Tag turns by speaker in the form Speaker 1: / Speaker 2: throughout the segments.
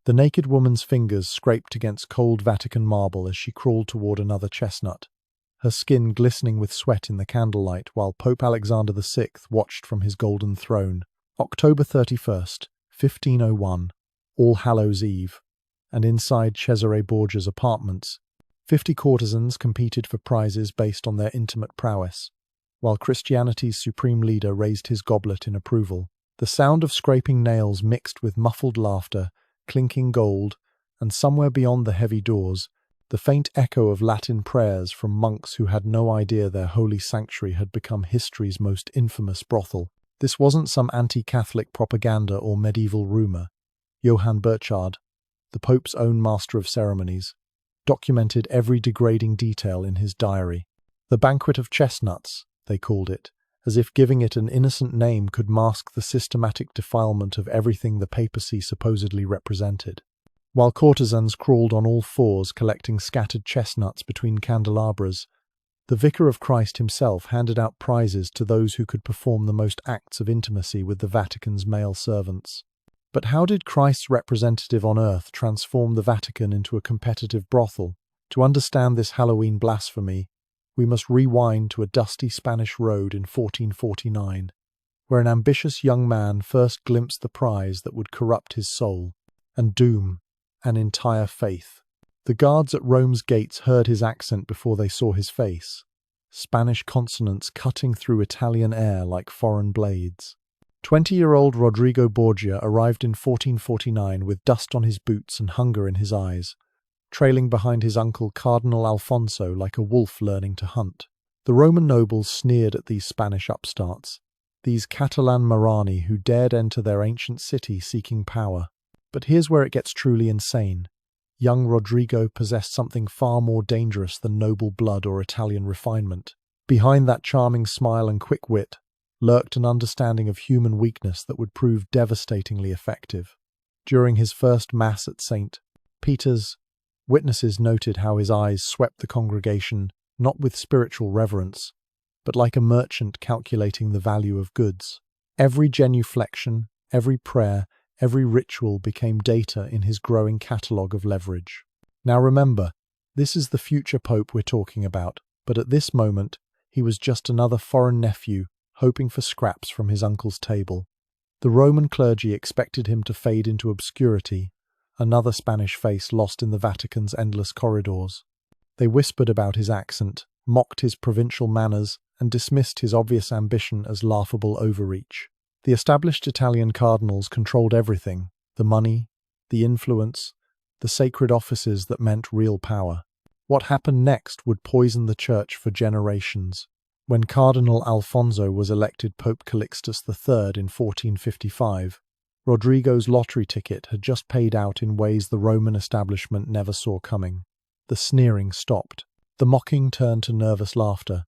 Speaker 1: The naked woman's fingers scraped against cold Vatican marble as she crawled toward another chestnut, her skin glistening with sweat in the candlelight while Pope Alexander VI watched from his golden throne. October 31st, 1501, All Hallows' Eve, and inside Cesare Borgia's apartments, 50 courtesans competed for prizes based on their intimate prowess, while Christianity's supreme leader raised his goblet in approval. The sound of scraping nails mixed with muffled laughter, clinking gold, and somewhere beyond the heavy doors, the faint echo of Latin prayers from monks who had no idea their holy sanctuary had become history's most infamous brothel. This wasn't some anti-Catholic propaganda or medieval rumour. Johann Burchard, the Pope's own master of ceremonies, documented every degrading detail in his diary. The Banquet of Chestnuts, they called it, as if giving it an innocent name could mask the systematic defilement of everything the papacy supposedly represented. While courtesans crawled on all fours collecting scattered chestnuts between candelabras, the Vicar of Christ himself handed out prizes to those who could perform the most acts of intimacy with the Vatican's male servants. But how did Christ's representative on earth transform the Vatican into a competitive brothel? To understand this Halloween blasphemy, we must rewind to a dusty Spanish road in 1449, where an ambitious young man first glimpsed the prize that would corrupt his soul and doom an entire faith. The guards at Rome's gates heard his accent before they saw his face, Spanish consonants cutting through Italian air like foreign blades. 20-year-old Rodrigo Borgia arrived in 1449 with dust on his boots and hunger in his eyes, trailing behind his uncle Cardinal Alfonso like a wolf learning to hunt. The Roman nobles sneered at these Spanish upstarts, these Catalan Marani who dared enter their ancient city seeking power. But here's where it gets truly insane. Young Rodrigo possessed something far more dangerous than noble blood or Italian refinement. Behind that charming smile and quick wit lurked an understanding of human weakness that would prove devastatingly effective. During his first Mass at St. Peter's, witnesses noted how his eyes swept the congregation not with spiritual reverence, but like a merchant calculating the value of goods. Every genuflection, every prayer, every ritual became data in his growing catalogue of leverage. Now remember, this is the future pope we're talking about, but at this moment, he was just another foreign nephew hoping for scraps from his uncle's table. The Roman clergy expected him to fade into obscurity, another Spanish face lost in the Vatican's endless corridors. They whispered about his accent, mocked his provincial manners, and dismissed his obvious ambition as laughable overreach. The established Italian cardinals controlled everything: the money, the influence, the sacred offices that meant real power. What happened next would poison the church for generations. When Cardinal Alfonso was elected Pope Calixtus III in 1455, Rodrigo's lottery ticket had just paid out in ways the Roman establishment never saw coming. The sneering stopped. The mocking turned to nervous laughter.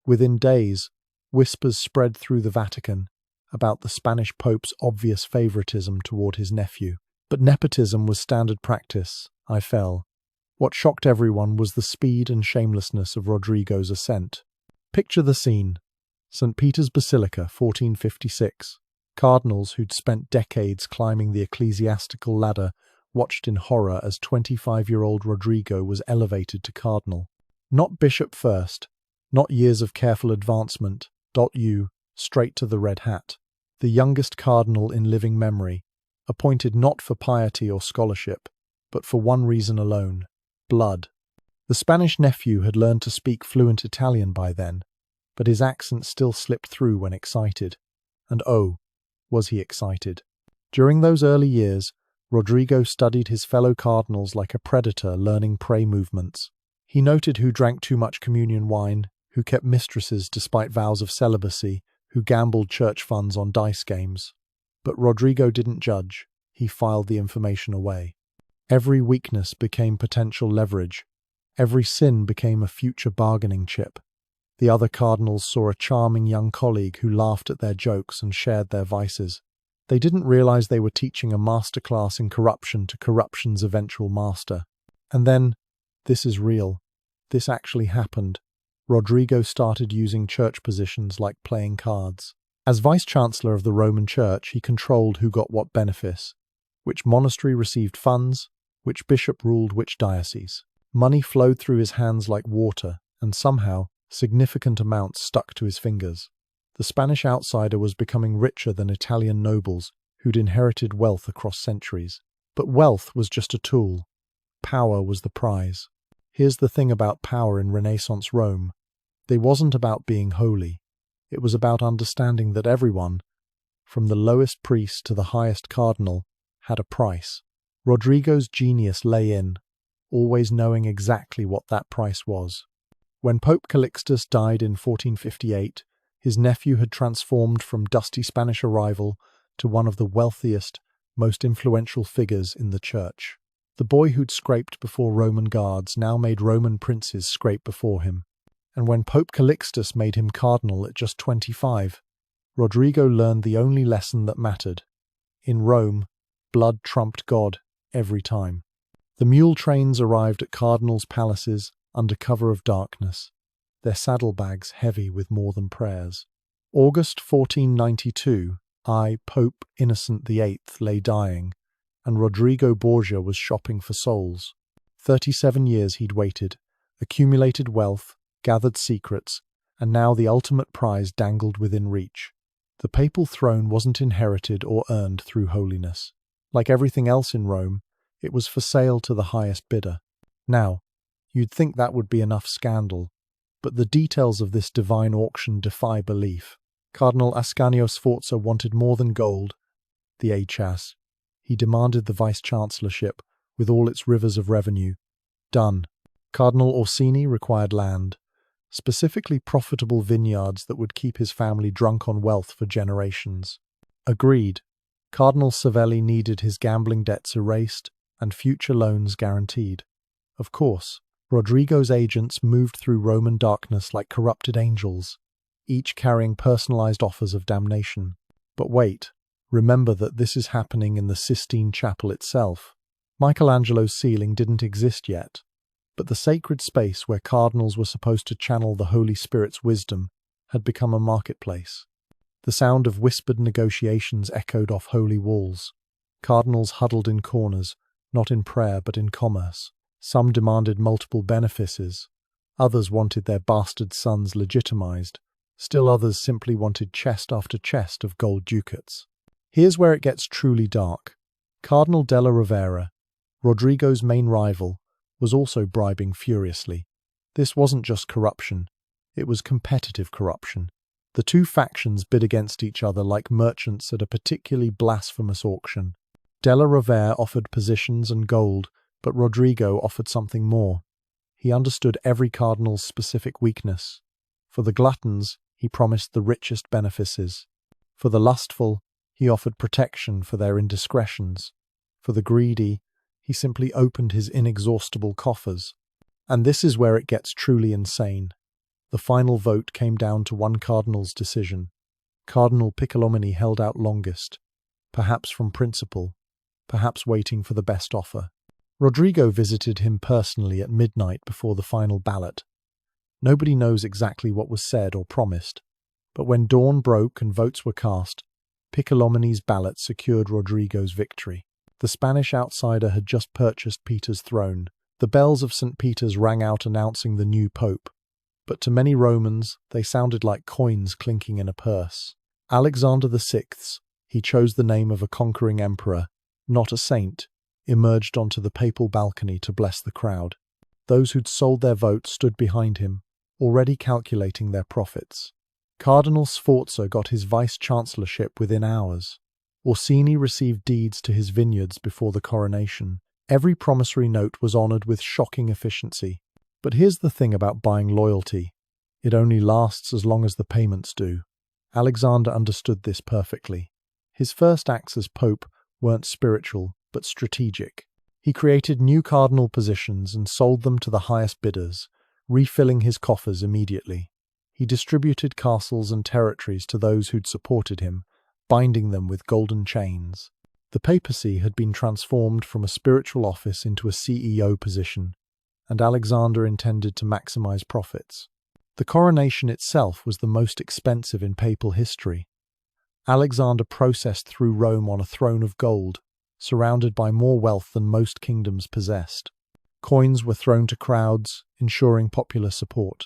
Speaker 1: Within days, whispers spread through the Vatican about the Spanish Pope's obvious favoritism toward his nephew. But nepotism was standard practice. I fell. What shocked everyone was the speed and shamelessness of Rodrigo's ascent. Picture the scene. St. Peter's Basilica, 1456. Cardinals who'd spent decades climbing the ecclesiastical ladder watched in horror as 25-year-old Rodrigo was elevated to cardinal. Not bishop first, not years of careful advancement, straight to the red hat. The youngest cardinal in living memory, appointed not for piety or scholarship, but for one reason alone: blood. The Spanish nephew had learned to speak fluent Italian by then, but his accent still slipped through when excited. And oh, was he excited. During those early years, Rodrigo studied his fellow cardinals like a predator learning prey movements. He noted who drank too much communion wine, who kept mistresses despite vows of celibacy, who gambled church funds on dice games. But Rodrigo didn't judge. He filed the information away. Every weakness became potential leverage. Every sin became a future bargaining chip. The other cardinals saw a charming young colleague who laughed at their jokes and shared their vices. They didn't realize they were teaching a masterclass in corruption to corruption's eventual master. And then, this is real. This actually happened. Rodrigo started using church positions like playing cards. As vice-chancellor of the Roman Church, he controlled who got what benefice. Which monastery received funds? Which bishop ruled which diocese? Money flowed through his hands like water, and somehow, significant amounts stuck to his fingers. The Spanish outsider was becoming richer than Italian nobles who'd inherited wealth across centuries. But wealth was just a tool. Power was the prize. Here's the thing about power in Renaissance Rome. They wasn't about being holy. It was about understanding that everyone, from the lowest priest to the highest cardinal, had a price. Rodrigo's genius lay in, always knowing exactly what that price was. When Pope Calixtus died in 1458, his nephew had transformed from dusty Spanish arrival to one of the wealthiest, most influential figures in the church. The boy who'd scraped before Roman guards now made Roman princes scrape before him. And when Pope Calixtus made him cardinal at just 25, Rodrigo learned the only lesson that mattered. In Rome, blood trumped God every time. The mule trains arrived at cardinals' palaces under cover of darkness, their saddlebags heavy with more than prayers. August 1492, Pope Innocent VIII lay dying, and Rodrigo Borgia was shopping for souls. 37 years he'd waited, accumulated wealth, gathered secrets, and now the ultimate prize dangled within reach. The papal throne wasn't inherited or earned through holiness. Like everything else in Rome, it was for sale to the highest bidder. Now, you'd think that would be enough scandal, but the details of this divine auction defy belief. Cardinal Ascanio Sforza wanted more than gold, the Achas. He demanded the vice-chancellorship, with all its rivers of revenue. Done. Cardinal Orsini required land, specifically profitable vineyards that would keep his family drunk on wealth for generations. Agreed. Cardinal Savelli needed his gambling debts erased and future loans guaranteed. Of course, Rodrigo's agents moved through Roman darkness like corrupted angels, each carrying personalized offers of damnation. But wait, remember that this is happening in the Sistine Chapel itself. Michelangelo's ceiling didn't exist yet, but the sacred space where cardinals were supposed to channel the Holy Spirit's wisdom had become a marketplace. The sound of whispered negotiations echoed off holy walls. Cardinals huddled in corners, not in prayer but in commerce. Some demanded multiple benefices, others wanted their bastard sons legitimized, still others simply wanted chest after chest of gold ducats. Here's where it gets truly dark. Cardinal della Rovera, Rodrigo's main rival, was also bribing furiously. This wasn't just corruption, it was competitive corruption. The two factions bid against each other like merchants at a particularly blasphemous auction. Della Rovera offered positions and gold, but Rodrigo offered something more. He understood every cardinal's specific weakness. For the gluttons, he promised the richest benefices. For the lustful, he offered protection for their indiscretions. For the greedy, he simply opened his inexhaustible coffers. And this is where it gets truly insane. The final vote came down to one cardinal's decision. Cardinal Piccolomini held out longest, perhaps from principle, perhaps waiting for the best offer. Rodrigo visited him personally at midnight before the final ballot. Nobody knows exactly what was said or promised, but when dawn broke and votes were cast, Piccolomini's ballot secured Rodrigo's victory. The Spanish outsider had just purchased Peter's throne. The bells of St. Peter's rang out announcing the new pope, but to many Romans they sounded like coins clinking in a purse. Alexander VI, he chose the name of a conquering emperor, not a saint, emerged onto the papal balcony to bless the crowd. Those who'd sold their votes stood behind him, already calculating their profits. Cardinal Sforza got his vice-chancellorship within hours. Orsini received deeds to his vineyards before the coronation. Every promissory note was honoured with shocking efficiency. But here's the thing about buying loyalty. It only lasts as long as the payments do. Alexander understood this perfectly. His first acts as pope weren't spiritual, but strategic. He created new cardinal positions and sold them to the highest bidders, refilling his coffers immediately. He distributed castles and territories to those who'd supported him, binding them with golden chains. The papacy had been transformed from a spiritual office into a CEO position, and Alexander intended to maximize profits. The coronation itself was the most expensive in papal history. Alexander processed through Rome on a throne of gold, surrounded by more wealth than most kingdoms possessed. Coins were thrown to crowds, ensuring popular support.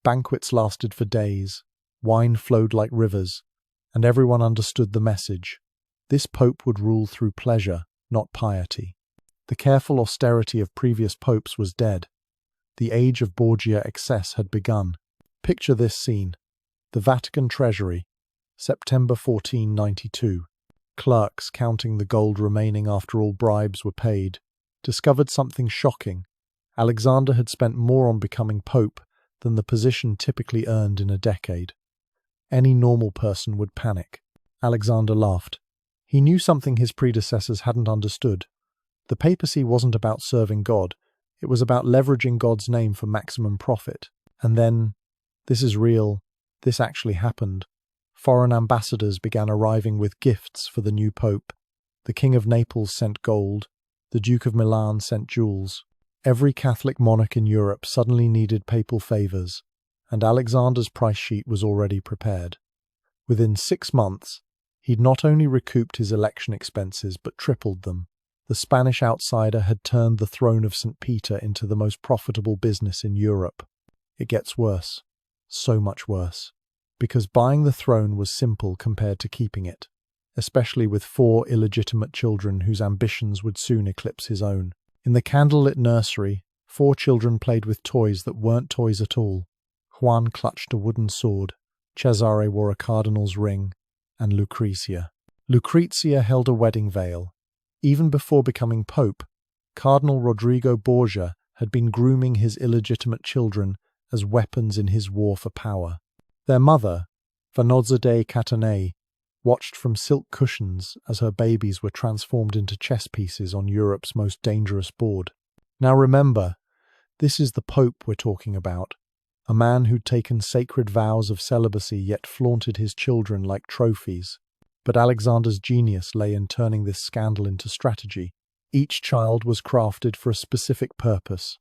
Speaker 1: Banquets lasted for days, wine flowed like rivers, and everyone understood the message. This pope would rule through pleasure, not piety. The careful austerity of previous popes was dead. The age of Borgia excess had begun. Picture this scene. The Vatican treasury, September 1492. Clerks, counting the gold remaining after all bribes were paid, discovered something shocking. Alexander had spent more on becoming pope than the position typically earned in a decade. Any normal person would panic. Alexander laughed. He knew something his predecessors hadn't understood. The papacy wasn't about serving God. It was about leveraging God's name for maximum profit. And then, this is real, this actually happened. Foreign ambassadors began arriving with gifts for the new pope. The King of Naples sent gold. The Duke of Milan sent jewels. Every Catholic monarch in Europe suddenly needed papal favors, and Alexander's price sheet was already prepared. Within 6 months, he'd not only recouped his election expenses but tripled them. The Spanish outsider had turned the throne of St. Peter into the most profitable business in Europe. It gets worse. So much worse. Because buying the throne was simple compared to keeping it, especially with 4 illegitimate children whose ambitions would soon eclipse his own. In the candlelit nursery, 4 children played with toys that weren't toys at all. Juan clutched a wooden sword, Cesare wore a cardinal's ring, and Lucrezia held a wedding veil. Even before becoming pope, Cardinal Rodrigo Borgia had been grooming his illegitimate children as weapons in his war for power. Their mother, Vanozza Catanei, watched from silk cushions as her babies were transformed into chess pieces on Europe's most dangerous board. Now remember, this is the Pope we're talking about, a man who'd taken sacred vows of celibacy yet flaunted his children like trophies. But Alexander's genius lay in turning this scandal into strategy. Each child was crafted for a specific purpose.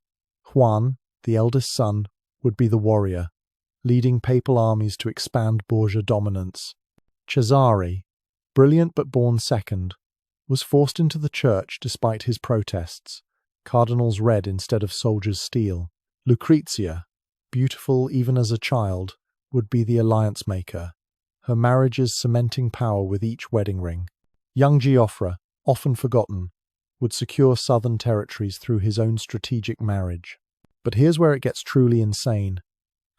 Speaker 1: Juan, the eldest son, would be the warrior, leading papal armies to expand Borgia dominance. Cesare, brilliant but born second, was forced into the church despite his protests, cardinals red instead of soldiers steel. Lucrezia, beautiful even as a child, would be the alliance maker, her marriages cementing power with each wedding ring. Young Geoffrey, often forgotten, would secure southern territories through his own strategic marriage. But here's where it gets truly insane.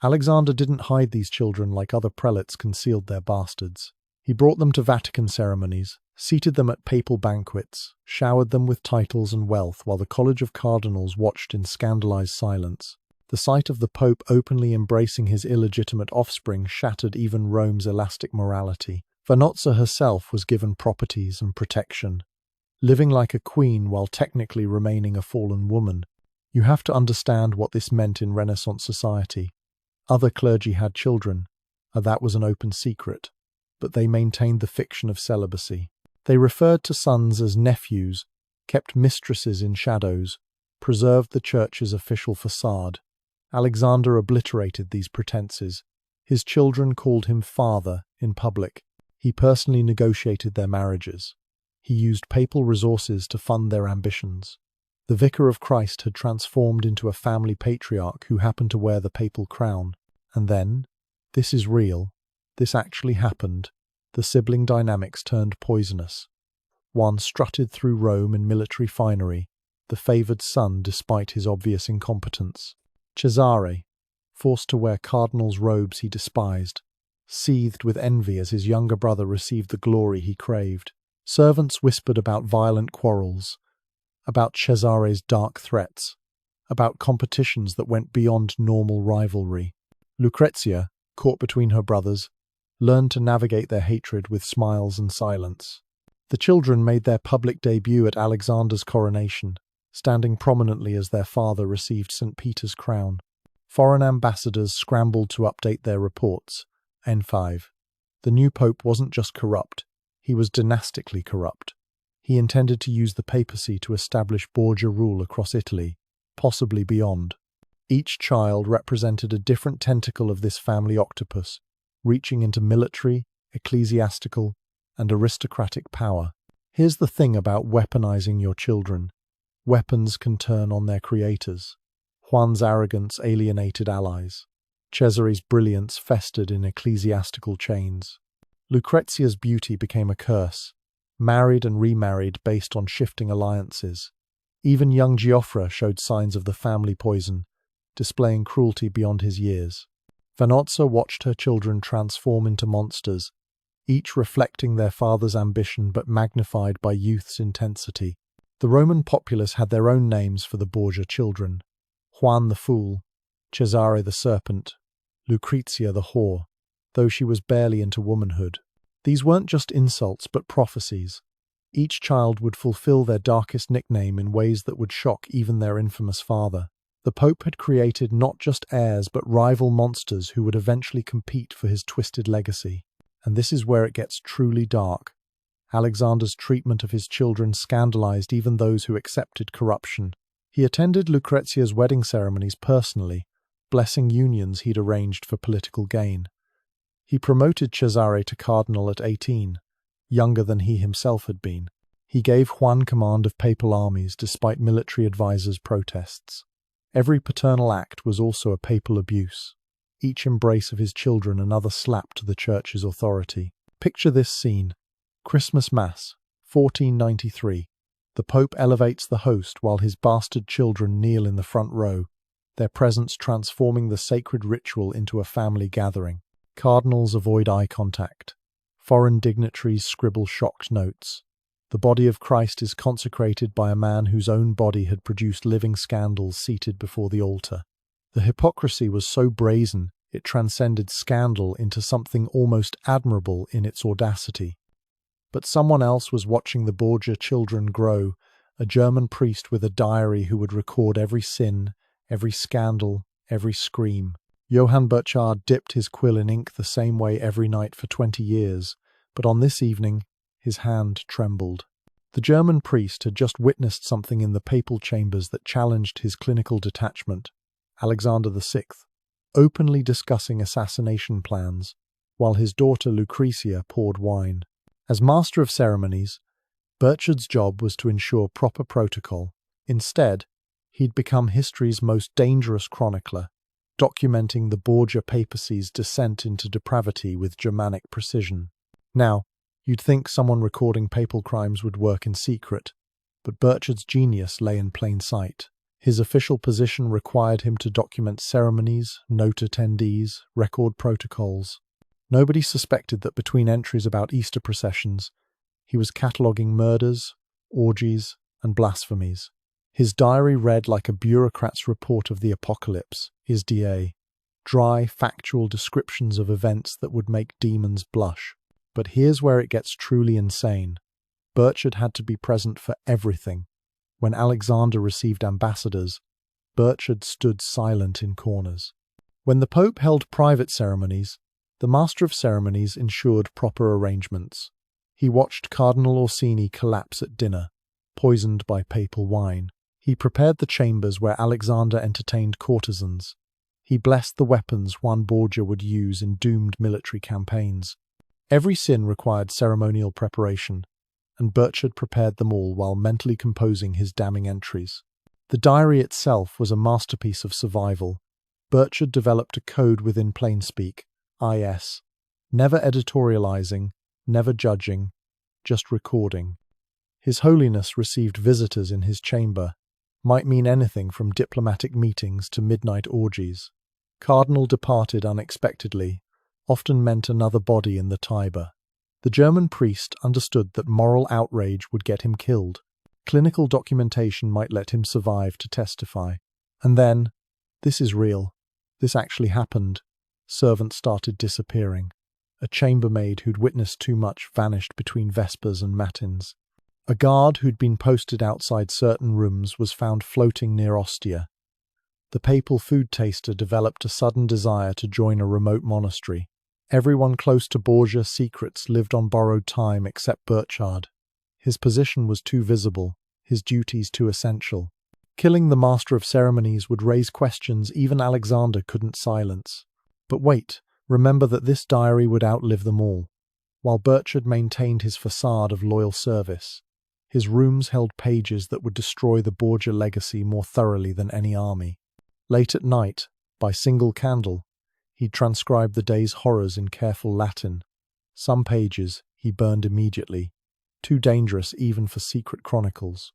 Speaker 1: Alexander didn't hide these children like other prelates concealed their bastards. He brought them to Vatican ceremonies, seated them at papal banquets, showered them with titles and wealth while the College of Cardinals watched in scandalized silence. The sight of the Pope openly embracing his illegitimate offspring shattered even Rome's elastic morality. Vanozza herself was given properties and protection, living like a queen while technically remaining a fallen woman. You have to understand what this meant in Renaissance society. Other clergy had children, and that was an open secret, but they maintained the fiction of celibacy. They referred to sons as nephews, kept mistresses in shadows, preserved the church's official facade. Alexander obliterated these pretenses. His children called him father in public. He personally negotiated their marriages. He used papal resources to fund their ambitions. The Vicar of Christ had transformed into a family patriarch who happened to wear the papal crown. And then, this is real, this actually happened, the sibling dynamics turned poisonous. One strutted through Rome in military finery, the favoured son despite his obvious incompetence. Cesare, forced to wear cardinal's robes he despised, seethed with envy as his younger brother received the glory he craved. Servants whispered about violent quarrels, about Cesare's dark threats, about competitions that went beyond normal rivalry. Lucrezia, caught between her brothers, learned to navigate their hatred with smiles and silence. The children made their public debut at Alexander's coronation, standing prominently as their father received St. Peter's crown. Foreign ambassadors scrambled to update their reports. N5. The new pope wasn't just corrupt, he was dynastically corrupt. He intended to use the papacy to establish Borgia rule across Italy, possibly beyond. Each child represented a different tentacle of this family octopus, reaching into military, ecclesiastical, and aristocratic power. Here's the thing about weaponizing your children. Weapons can turn on their creators. Juan's arrogance alienated allies. Cesare's brilliance festered in ecclesiastical chains. Lucrezia's beauty became a curse, married and remarried based on shifting alliances. Even young Giuffre showed signs of the family poison, displaying cruelty beyond his years. Vanozza watched her children transform into monsters, each reflecting their father's ambition but magnified by youth's intensity. The Roman populace had their own names for the Borgia children: Juan the Fool, Cesare the Serpent, Lucrezia the Whore, though she was barely into womanhood. These weren't just insults but prophecies. Each child would fulfill their darkest nickname in ways that would shock even their infamous father. The Pope had created not just heirs but rival monsters who would eventually compete for his twisted legacy. And this is where it gets truly dark. Alexander's treatment of his children scandalized even those who accepted corruption. He attended Lucrezia's wedding ceremonies personally, blessing unions he'd arranged for political gain. He promoted Cesare to cardinal at 18, younger than he himself had been. He gave Juan command of papal armies despite military advisors' protests. Every paternal act was also a papal abuse, each embrace of his children another slap to the Church's authority. Picture this scene. Christmas Mass, 1493. The Pope elevates the host while his bastard children kneel in the front row, their presence transforming the sacred ritual into a family gathering. Cardinals avoid eye contact. Foreign dignitaries scribble shocked notes. The body of Christ is consecrated by a man whose own body had produced living scandals seated before the altar. The hypocrisy was so brazen, it transcended scandal into something almost admirable in its audacity. But someone else was watching the Borgia children grow, a German priest with a diary who would record every sin, every scandal, every scream. Johann Burchard dipped his quill in ink the same way every night for 20 years, but on this evening, his hand trembled. The German priest had just witnessed something in the papal chambers that challenged his clinical detachment. Alexander VI, openly discussing assassination plans, while his daughter Lucrezia poured wine. As master of ceremonies, Burchard's job was to ensure proper protocol. Instead, he'd become history's most dangerous chronicler, documenting the Borgia papacy's descent into depravity with Germanic precision. Now, you'd think someone recording papal crimes would work in secret, but Burchard's genius lay in plain sight. His official position required him to document ceremonies, note attendees, record protocols. Nobody suspected that between entries about Easter processions, he was cataloguing murders, orgies, and blasphemies. His diary read like a bureaucrat's report of the apocalypse, ISDA, dry, factual descriptions of events that would make demons blush. But here's where it gets truly insane. Burchard had to be present for everything. When Alexander received ambassadors, Burchard stood silent in corners. When the Pope held private ceremonies, the Master of Ceremonies ensured proper arrangements. He watched Cardinal Orsini collapse at dinner, poisoned by papal wine. He prepared the chambers where Alexander entertained courtesans. He blessed the weapons Juan Borgia would use in doomed military campaigns. Every sin required ceremonial preparation, and Burchard prepared them all while mentally composing his damning entries. The diary itself was a masterpiece of survival. Burchard developed a code within plainspeak, IS, never editorializing, never judging, just recording. His Holiness received visitors in his chamber, might mean anything from diplomatic meetings to midnight orgies. Cardinal departed unexpectedly, often meant another body in the Tiber. The German priest understood that moral outrage would get him killed. Clinical documentation might let him survive to testify. And then, this is real, this actually happened, servants started disappearing. A chambermaid who'd witnessed too much vanished between vespers and matins. A guard who'd been posted outside certain rooms was found floating near Ostia. The papal food taster developed a sudden desire to join a remote monastery. Everyone close to Borgia's secrets lived on borrowed time except Burchard. His position was too visible, his duties too essential. Killing the Master of Ceremonies would raise questions even Alexander couldn't silence. But wait, remember that this diary would outlive them all. While Burchard maintained his facade of loyal service, His rooms held pages that would destroy the Borgia legacy more thoroughly than any army. Late at night, by single candle, he transcribed the day's horrors in careful Latin. Some pages he burned immediately, too dangerous even for secret chronicles.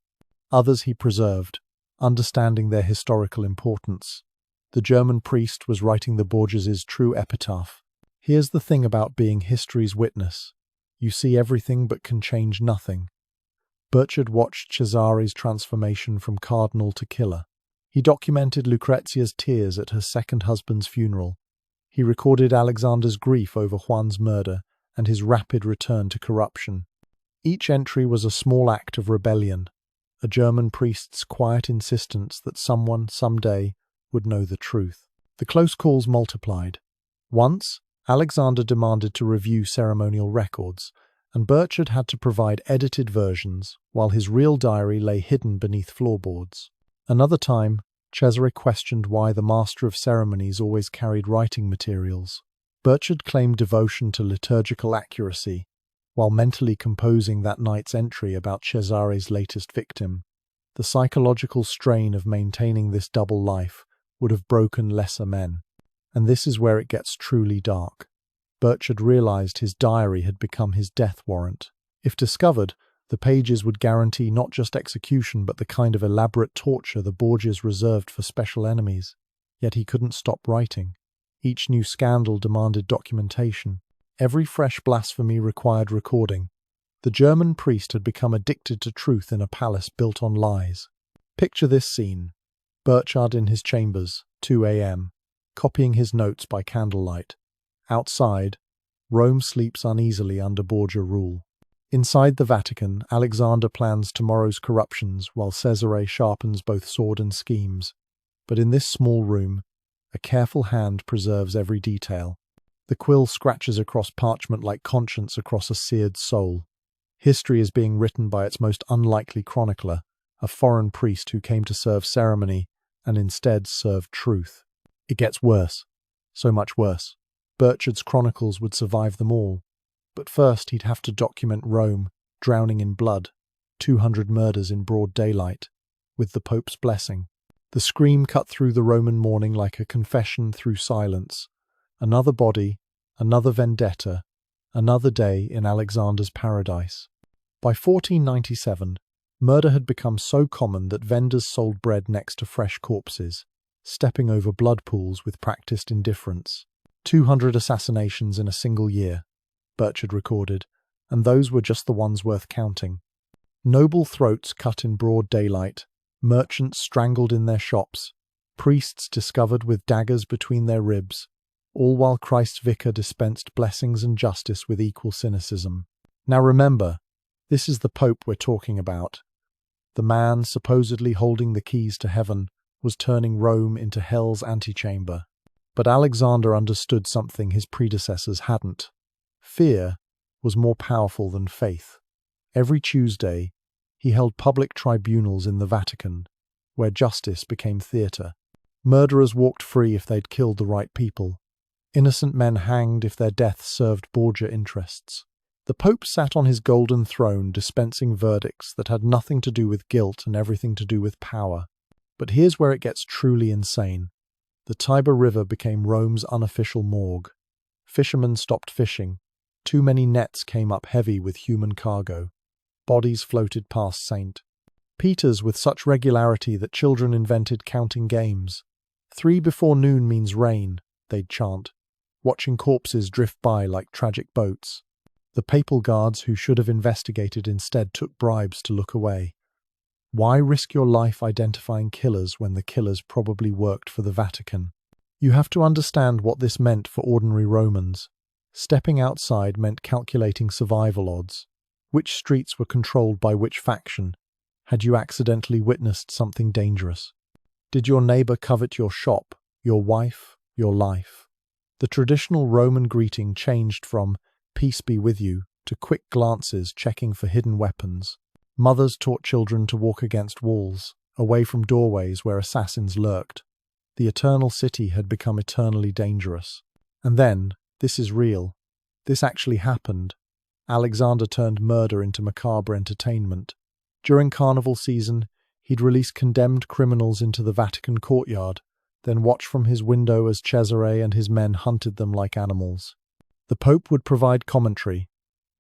Speaker 1: Others he preserved, understanding their historical importance. The German priest was writing the Borgias' true epitaph. Here's the thing about being history's witness. You see everything but can change nothing. Burchard watched Cesare's transformation from cardinal to killer. He documented Lucrezia's tears at her second husband's funeral. He recorded Alexander's grief over Juan's murder and his rapid return to corruption. Each entry was a small act of rebellion, a German priest's quiet insistence that someone, someday, would know the truth. The close calls multiplied. Once, Alexander demanded to review ceremonial records, and Burchard had to provide edited versions, while his real diary lay hidden beneath floorboards. Another time, Cesare questioned why the master of ceremonies always carried writing materials. Burchard claimed devotion to liturgical accuracy, while mentally composing that night's entry about Cesare's latest victim. The psychological strain of maintaining this double life would have broken lesser men. And this is where it gets truly dark. Burchard realized his diary had become his death warrant. If discovered, the pages would guarantee not just execution but the kind of elaborate torture the Borgias reserved for special enemies. Yet he couldn't stop writing. Each new scandal demanded documentation. Every fresh blasphemy required recording. The German priest had become addicted to truth in a palace built on lies. Picture this scene. Burchard in his chambers, 2 a.m., copying his notes by candlelight. Outside, Rome sleeps uneasily under Borgia rule. Inside the Vatican, Alexander plans tomorrow's corruptions while Cesare sharpens both sword and schemes. But in this small room, a careful hand preserves every detail. The quill scratches across parchment like conscience across a seared soul. History is being written by its most unlikely chronicler, a foreign priest who came to serve ceremony and instead served truth. It gets worse. So much worse. Burchard's chronicles would survive them all. But first he'd have to document Rome, drowning in blood, 200 murders in broad daylight, with the Pope's blessing. The scream cut through the Roman morning like a confession through silence. Another body, another vendetta, another day in Alexander's paradise. By 1497, murder had become so common that vendors sold bread next to fresh corpses, stepping over blood pools with practiced indifference. 200 assassinations in a single year, Burchard recorded, and those were just the ones worth counting. Noble throats cut in broad daylight, merchants strangled in their shops, priests discovered with daggers between their ribs, all while Christ's vicar dispensed blessings and justice with equal cynicism. Now remember, this is the Pope we're talking about. The man supposedly holding the keys to heaven was turning Rome into hell's antechamber. But Alexander understood something his predecessors hadn't. Fear was more powerful than faith. Every Tuesday, he held public tribunals in the Vatican, where justice became theatre. Murderers walked free if they'd killed the right people. Innocent men hanged if their deaths served Borgia interests. The Pope sat on his golden throne dispensing verdicts that had nothing to do with guilt and everything to do with power. But here's where it gets truly insane. The Tiber River became Rome's unofficial morgue. Fishermen stopped fishing. Too many nets came up heavy with human cargo. Bodies floated past St. Peter's with such regularity that children invented counting games. 3 before noon means rain, they'd chant, watching corpses drift by like tragic boats. The papal guards who should have investigated instead took bribes to look away. Why risk your life identifying killers when the killers probably worked for the Vatican? You have to understand what this meant for ordinary Romans. Stepping outside meant calculating survival odds. Which streets were controlled by which faction? Had you accidentally witnessed something dangerous? Did your neighbor covet your shop, your wife, your life? The traditional Roman greeting changed from "peace be with you" to quick glances checking for hidden weapons. Mothers taught children to walk against walls, away from doorways where assassins lurked. The eternal city had become eternally dangerous. And then, this is real. This actually happened. Alexander turned murder into macabre entertainment. During carnival season, he'd release condemned criminals into the Vatican courtyard, then watch from his window as Cesare and his men hunted them like animals. The Pope would provide commentary,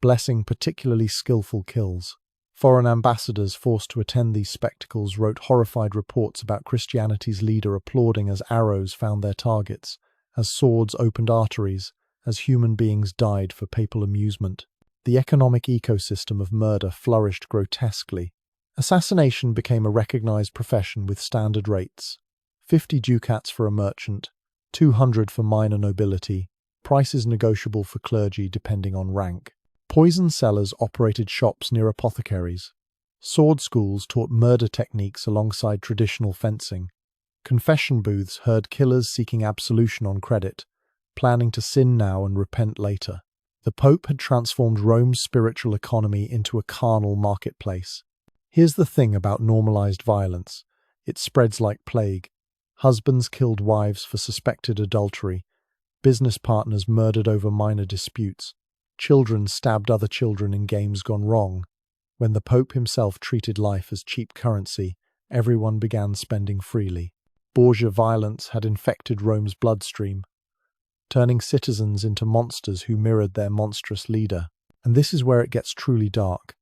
Speaker 1: blessing particularly skillful kills. Foreign ambassadors forced to attend these spectacles wrote horrified reports about Christianity's leader applauding as arrows found their targets, as swords opened arteries, as human beings died for papal amusement. The economic ecosystem of murder flourished grotesquely. Assassination became a recognized profession with standard rates: 50 ducats for a merchant, 200 for minor nobility, prices negotiable for clergy depending on rank. Poison sellers operated shops near apothecaries. Sword schools taught murder techniques alongside traditional fencing. Confession booths heard killers seeking absolution on credit, planning to sin now and repent later. The Pope had transformed Rome's spiritual economy into a carnal marketplace. Here's the thing about normalized violence: it spreads like plague. Husbands killed wives for suspected adultery. Business partners murdered over minor disputes. Children stabbed other children in games gone wrong. When the Pope himself treated life as cheap currency, everyone began spending freely. Borgia violence had infected Rome's bloodstream, turning citizens into monsters who mirrored their monstrous leader. And this is where it gets truly dark.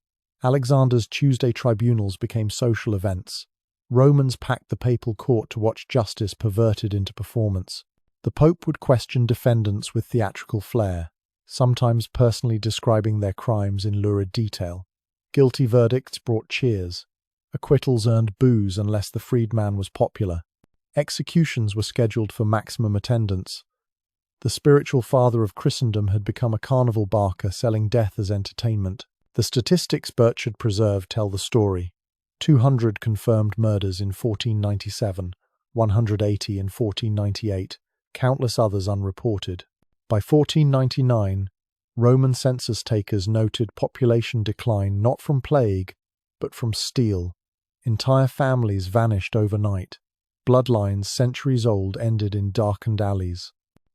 Speaker 1: Alexander's Tuesday tribunals became social events. Romans packed the papal court to watch justice perverted into performance. The Pope would question defendants with theatrical flair, sometimes personally describing their crimes in lurid detail. Guilty verdicts brought cheers. Acquittals earned boos unless the freedman was popular. Executions were scheduled for maximum attendance. The spiritual father of Christendom had become a carnival barker selling death as entertainment. The statistics Burchard preserved tell the story: 200 confirmed murders in 1497, 180 in 1498, countless others unreported. By 1499, Roman census takers noted population decline not from plague, but from steel. Entire families vanished overnight. Bloodlines centuries old ended in darkened alleys.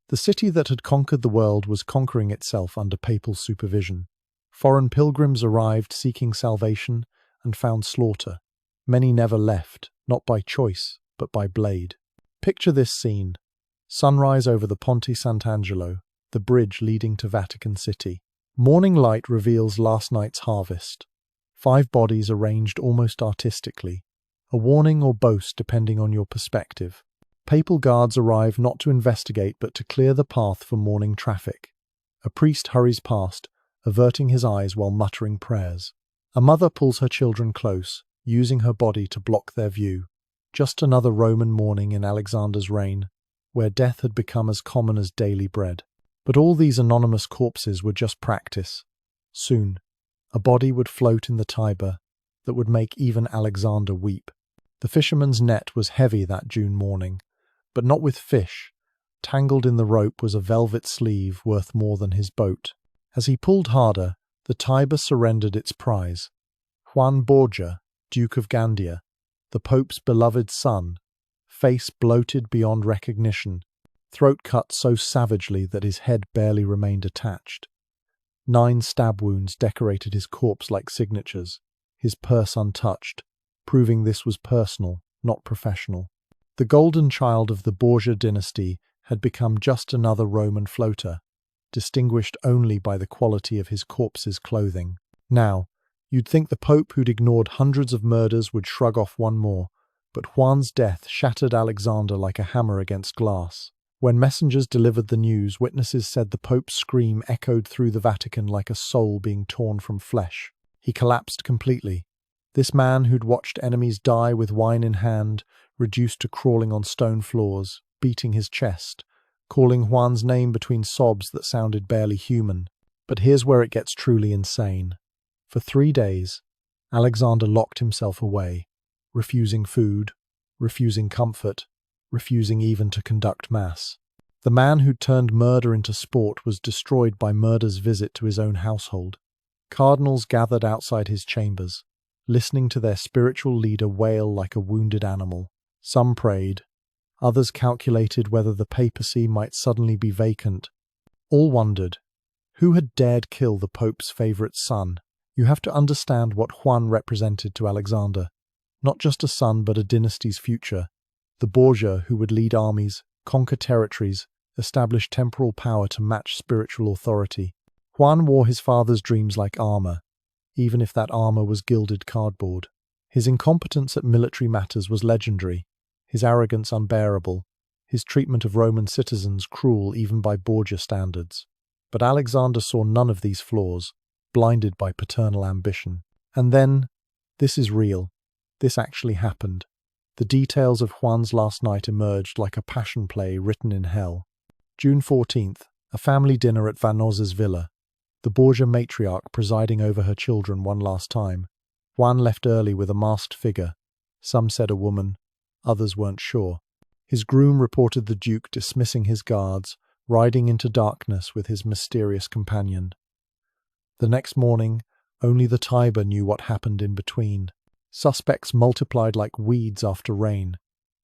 Speaker 1: The city that had conquered the world was conquering itself under papal supervision. Foreign pilgrims arrived seeking salvation and found slaughter. Many never left, not by choice, but by blade. Picture this scene: sunrise over the Ponte Sant'Angelo, the bridge leading to Vatican City. Morning light reveals last night's harvest. 5 bodies arranged almost artistically. A warning or boast depending on your perspective. Papal guards arrive not to investigate but to clear the path for morning traffic. A priest hurries past, averting his eyes while muttering prayers. A mother pulls her children close, using her body to block their view. Just another Roman morning in Alexander's reign, where death had become as common as daily bread. But all these anonymous corpses were just practice. Soon, a body would float in the Tiber that would make even Alexander weep. The fisherman's net was heavy that June morning, but not with fish. Tangled in the rope was a velvet sleeve worth more than his boat. As he pulled harder, the Tiber surrendered its prize. Juan Borgia, Duke of Gandia, the Pope's beloved son, face bloated beyond recognition, throat cut so savagely that his head barely remained attached. 9 stab wounds decorated his corpse like signatures, his purse untouched, proving this was personal, not professional. The golden child of the Borgia dynasty had become just another Roman floater, distinguished only by the quality of his corpse's clothing. Now, you'd think the Pope who'd ignored hundreds of murders would shrug off one more, but Juan's death shattered Alexander like a hammer against glass. When messengers delivered the news, witnesses said the Pope's scream echoed through the Vatican like a soul being torn from flesh. He collapsed completely. This man who'd watched enemies die with wine in hand, reduced to crawling on stone floors, beating his chest, calling Juan's name between sobs that sounded barely human. But here's where it gets truly insane. For 3 days, Alexander locked himself away, refusing food, refusing comfort, refusing even to conduct mass. The man who'd turned murder into sport was destroyed by murder's visit to his own household. Cardinals gathered outside his chambers, listening to their spiritual leader wail like a wounded animal. Some prayed, others calculated whether the papacy might suddenly be vacant. All wondered, who had dared kill the Pope's favourite son, You have to understand what Juan represented to Alexander. Not just a son, but a dynasty's future. The Borgia who would lead armies, conquer territories, establish temporal power to match spiritual authority. Juan wore his father's dreams like armor, even if that armor was gilded cardboard. His incompetence at military matters was legendary, his arrogance unbearable, his treatment of Roman citizens cruel even by Borgia standards. But Alexander saw none of these flaws, blinded by paternal ambition. And then, this is real. This actually happened. The details of Juan's last night emerged like a passion play written in hell. June 14th, a family dinner at Vanozza's villa. The Borgia matriarch presiding over her children one last time. Juan left early with a masked figure. Some said a woman, others weren't sure. His groom reported the Duke dismissing his guards, riding into darkness with his mysterious companion. The next morning, only the Tiber knew what happened in between. Suspects multiplied like weeds after rain.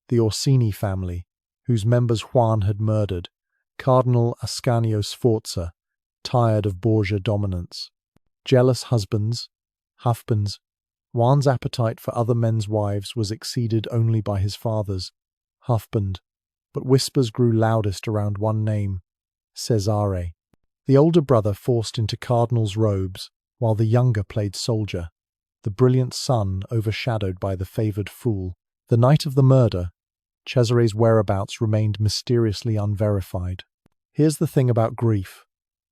Speaker 1: The Orsini family, whose members Juan had murdered. Cardinal Ascanio Sforza, tired of Borgia dominance. Jealous husbands. Juan's appetite for other men's wives was exceeded only by his father's. Husband. But whispers grew loudest around one name, Cesare. The older brother forced into cardinal's robes, while the younger played soldier. The brilliant son overshadowed by the favoured fool. The night of the murder, Cesare's whereabouts remained mysteriously unverified. Here's the thing about grief.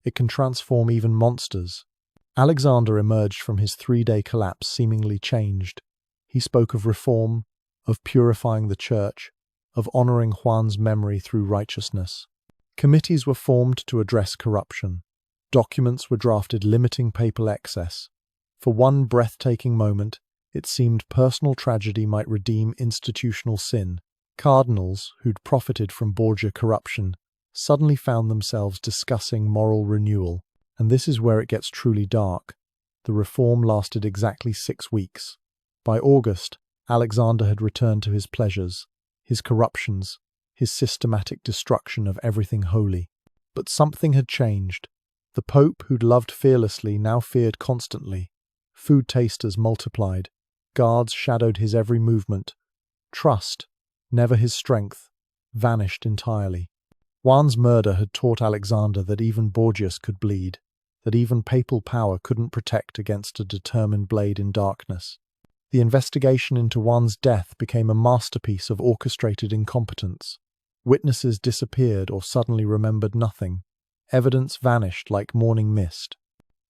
Speaker 1: It can transform even monsters. Alexander emerged from his 3-day collapse seemingly changed. He spoke of reform, of purifying the church, of honouring Juan's memory through righteousness. Committees were formed to address corruption. Documents were drafted limiting papal excess. For one breathtaking moment, it seemed personal tragedy might redeem institutional sin. Cardinals, who'd profited from Borgia corruption, suddenly found themselves discussing moral renewal. And this is where it gets truly dark. The reform lasted exactly 6 weeks. By August, Alexander had returned to his pleasures, his corruptions, his systematic destruction of everything holy. But something had changed. The Pope, who'd loved fearlessly, now feared constantly. Food tasters multiplied. Guards shadowed his every movement. Trust, never his strength, vanished entirely. Juan's murder had taught Alexander that even Borgias could bleed, that even papal power couldn't protect against a determined blade in darkness. The investigation into Juan's death became a masterpiece of orchestrated incompetence. Witnesses disappeared or suddenly remembered nothing. Evidence vanished like morning mist.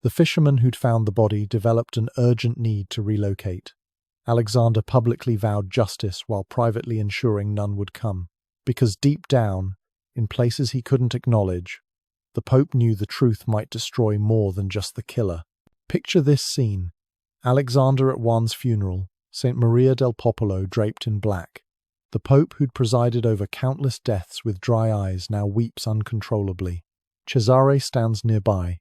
Speaker 1: The fisherman who'd found the body developed an urgent need to relocate. Alexander publicly vowed justice while privately ensuring none would come. Because deep down, in places he couldn't acknowledge, the Pope knew the truth might destroy more than just the killer. Picture this scene. Alexander at Juan's funeral, St. Maria del Popolo draped in black. The Pope who'd presided over countless deaths with dry eyes now weeps uncontrollably. Cesare stands nearby,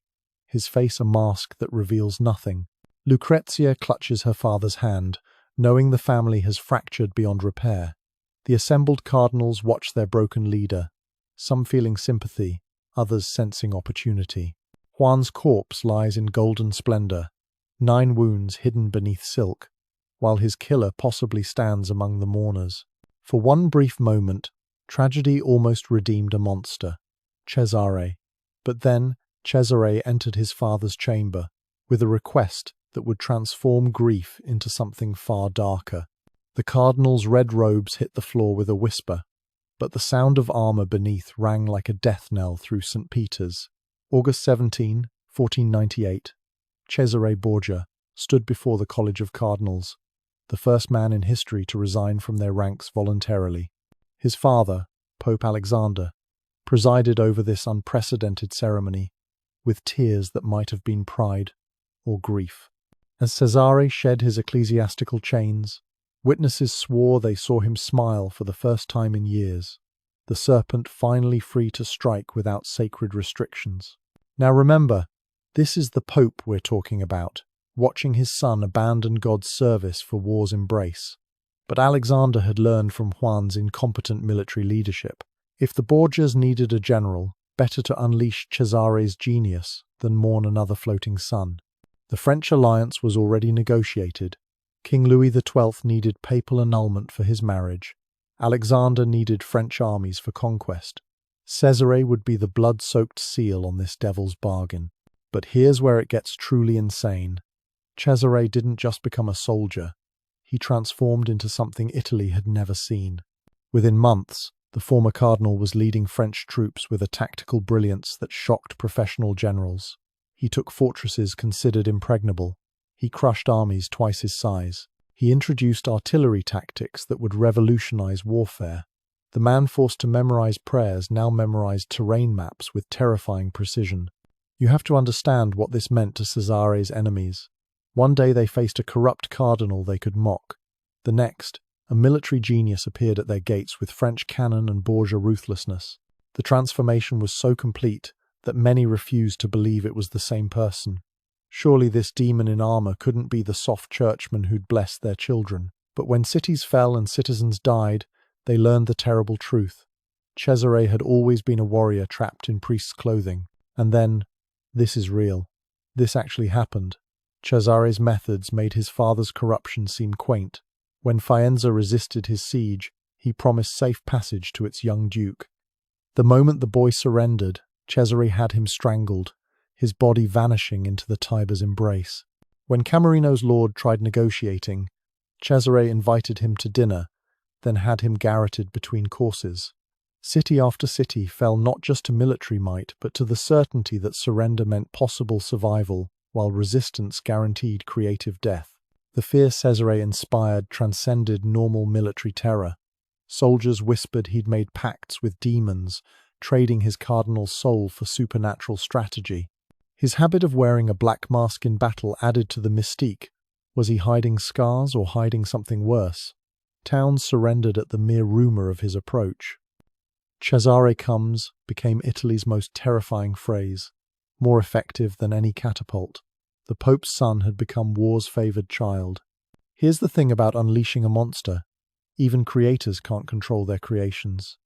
Speaker 1: his face a mask that reveals nothing. Lucrezia clutches her father's hand, knowing the family has fractured beyond repair. The assembled cardinals watch their broken leader, some feeling sympathy, others sensing opportunity. Juan's corpse lies in golden splendor, 9 wounds hidden beneath silk, while his killer possibly stands among the mourners. For one brief moment, tragedy almost redeemed a monster, Cesare. But then, Cesare entered his father's chamber, with a request that would transform grief into something far darker. The cardinal's red robes hit the floor with a whisper, but the sound of armor beneath rang like a death knell through St. Peter's. August 17, 1498. Cesare Borgia stood before the College of Cardinals, the first man in history to resign from their ranks voluntarily. His father, Pope Alexander, presided over this unprecedented ceremony, with tears that might have been pride or grief. As Cesare shed his ecclesiastical chains, witnesses swore they saw him smile for the first time in years, the serpent finally free to strike without sacred restrictions. Now remember, this is the Pope we're talking about, watching his son abandon God's service for war's embrace. But Alexander had learned from Juan's incompetent military leadership. If the Borgias needed a general, better to unleash Cesare's genius than mourn another floating sun. The French alliance was already negotiated. King Louis XII needed papal annulment for his marriage. Alexander needed French armies for conquest. Cesare would be the blood-soaked seal on this devil's bargain. But here's where it gets truly insane. Cesare didn't just become a soldier. He transformed into something Italy had never seen. Within months, the former cardinal was leading French troops with a tactical brilliance that shocked professional generals. He took fortresses considered impregnable. He crushed armies twice his size. He introduced artillery tactics that would revolutionize warfare. The man forced to memorize prayers now memorized terrain maps with terrifying precision. You have to understand what this meant to Cesare's enemies. One day they faced a corrupt cardinal they could mock. The next, a military genius appeared at their gates with French cannon and Borgia ruthlessness. The transformation was so complete that many refused to believe it was the same person. Surely this demon in armor couldn't be the soft churchman who'd blessed their children. But when cities fell and citizens died, they learned the terrible truth. Cesare had always been a warrior trapped in priest's clothing. And then, this is real. This actually happened. Cesare's methods made his father's corruption seem quaint. When Faenza resisted his siege, he promised safe passage to its young duke. The moment the boy surrendered, Cesare had him strangled, his body vanishing into the Tiber's embrace. When Camerino's lord tried negotiating, Cesare invited him to dinner, then had him garroted between courses. City after city fell not just to military might, but to the certainty that surrender meant possible survival, while resistance guaranteed creative death. The fear Cesare inspired transcended normal military terror. Soldiers whispered he'd made pacts with demons, trading his cardinal's soul for supernatural strategy. His habit of wearing a black mask in battle added to the mystique. Was he hiding scars or hiding something worse? Towns surrendered at the mere rumor of his approach. Cesare comes became Italy's most terrifying phrase, more effective than any catapult. The Pope's son had become war's favored child. Here's the thing about unleashing a monster. Even creators can't control their creations.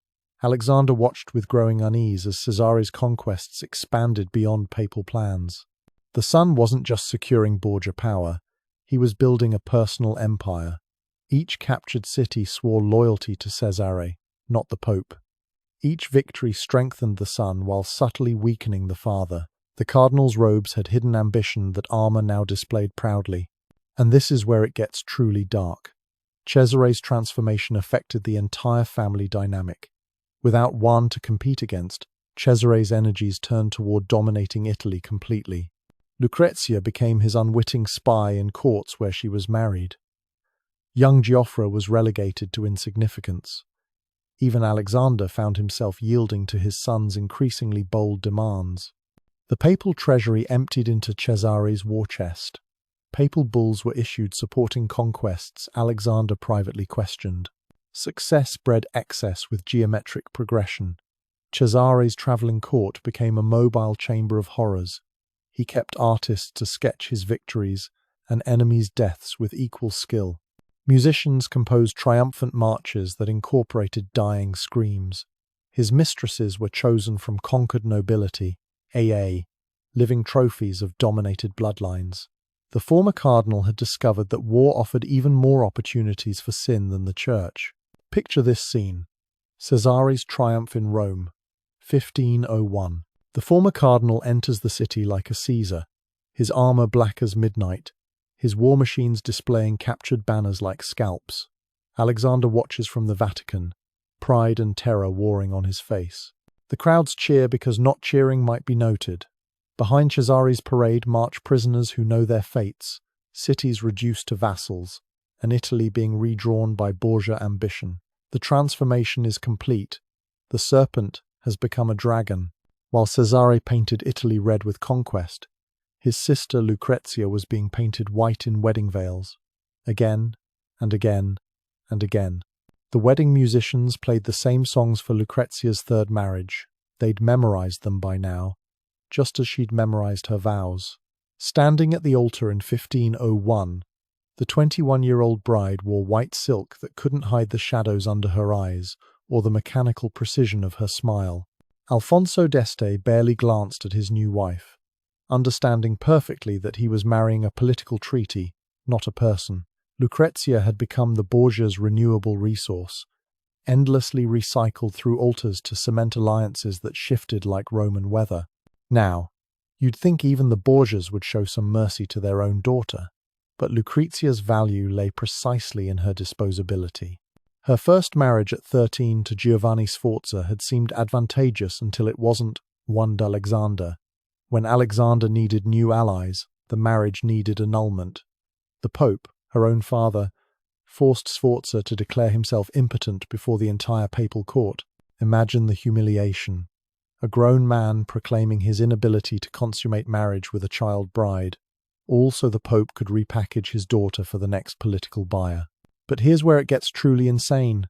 Speaker 1: Alexander watched with growing unease as Cesare's conquests expanded beyond papal plans. The son wasn't just securing Borgia power, he was building a personal empire. Each captured city swore loyalty to Cesare, not the Pope. Each victory strengthened the son while subtly weakening the father. The cardinal's robes had hidden ambition that armor now displayed proudly. And this is where it gets truly dark. Cesare's transformation affected the entire family dynamic. Without one to compete against, Cesare's energies turned toward dominating Italy completely. Lucrezia became his unwitting spy in courts where she was married. Young Giuffre was relegated to insignificance. Even Alexander found himself yielding to his son's increasingly bold demands. The papal treasury emptied into Cesare's war chest. Papal bulls were issued supporting conquests Alexander privately questioned. Success bred excess with geometric progression. Cesare's travelling court became a mobile chamber of horrors. He kept artists to sketch his victories and enemies' deaths with equal skill. Musicians composed triumphant marches that incorporated dying screams. His mistresses were chosen from conquered nobility, living trophies of dominated bloodlines. The former cardinal had discovered that war offered even more opportunities for sin than the church. Picture this scene. Cesare's triumph in Rome, 1501. The former cardinal enters the city like a Caesar, his armor black as midnight, his war machines displaying captured banners like scalps. Alexander watches from the Vatican, pride and terror warring on his face. The crowds cheer because not cheering might be noted. Behind Cesare's parade march prisoners who know their fates, cities reduced to vassals, and Italy being redrawn by Borgia ambition. The transformation is complete. The serpent has become a dragon. While Cesare painted Italy red with conquest, his sister Lucrezia was being painted white in wedding veils. Again, and again, and again. The wedding musicians played the same songs for Lucrezia's third marriage. They'd memorized them by now, just as she'd memorized her vows. Standing at the altar in 1501, the 21-year-old bride wore white silk that couldn't hide the shadows under her eyes or the mechanical precision of her smile. Alfonso d'Este barely glanced at his new wife. understanding perfectly that he was marrying a political treaty, not a person. Lucrezia had become the Borgia's renewable resource, endlessly recycled through altars to cement alliances that shifted like Roman weather. Now, you'd think even the Borgias would show some mercy to their own daughter, but Lucrezia's value lay precisely in her disposability. Her first marriage at 13 to Giovanni Sforza had seemed advantageous until it wasn't. One Alexander. When Alexander needed new allies, the marriage needed annulment. The Pope, her own father, forced Sforza to declare himself impotent before the entire papal court. Imagine the humiliation. A grown man proclaiming his inability to consummate marriage with a child bride, all so the Pope could repackage his daughter for the next political buyer. But here's where it gets truly insane.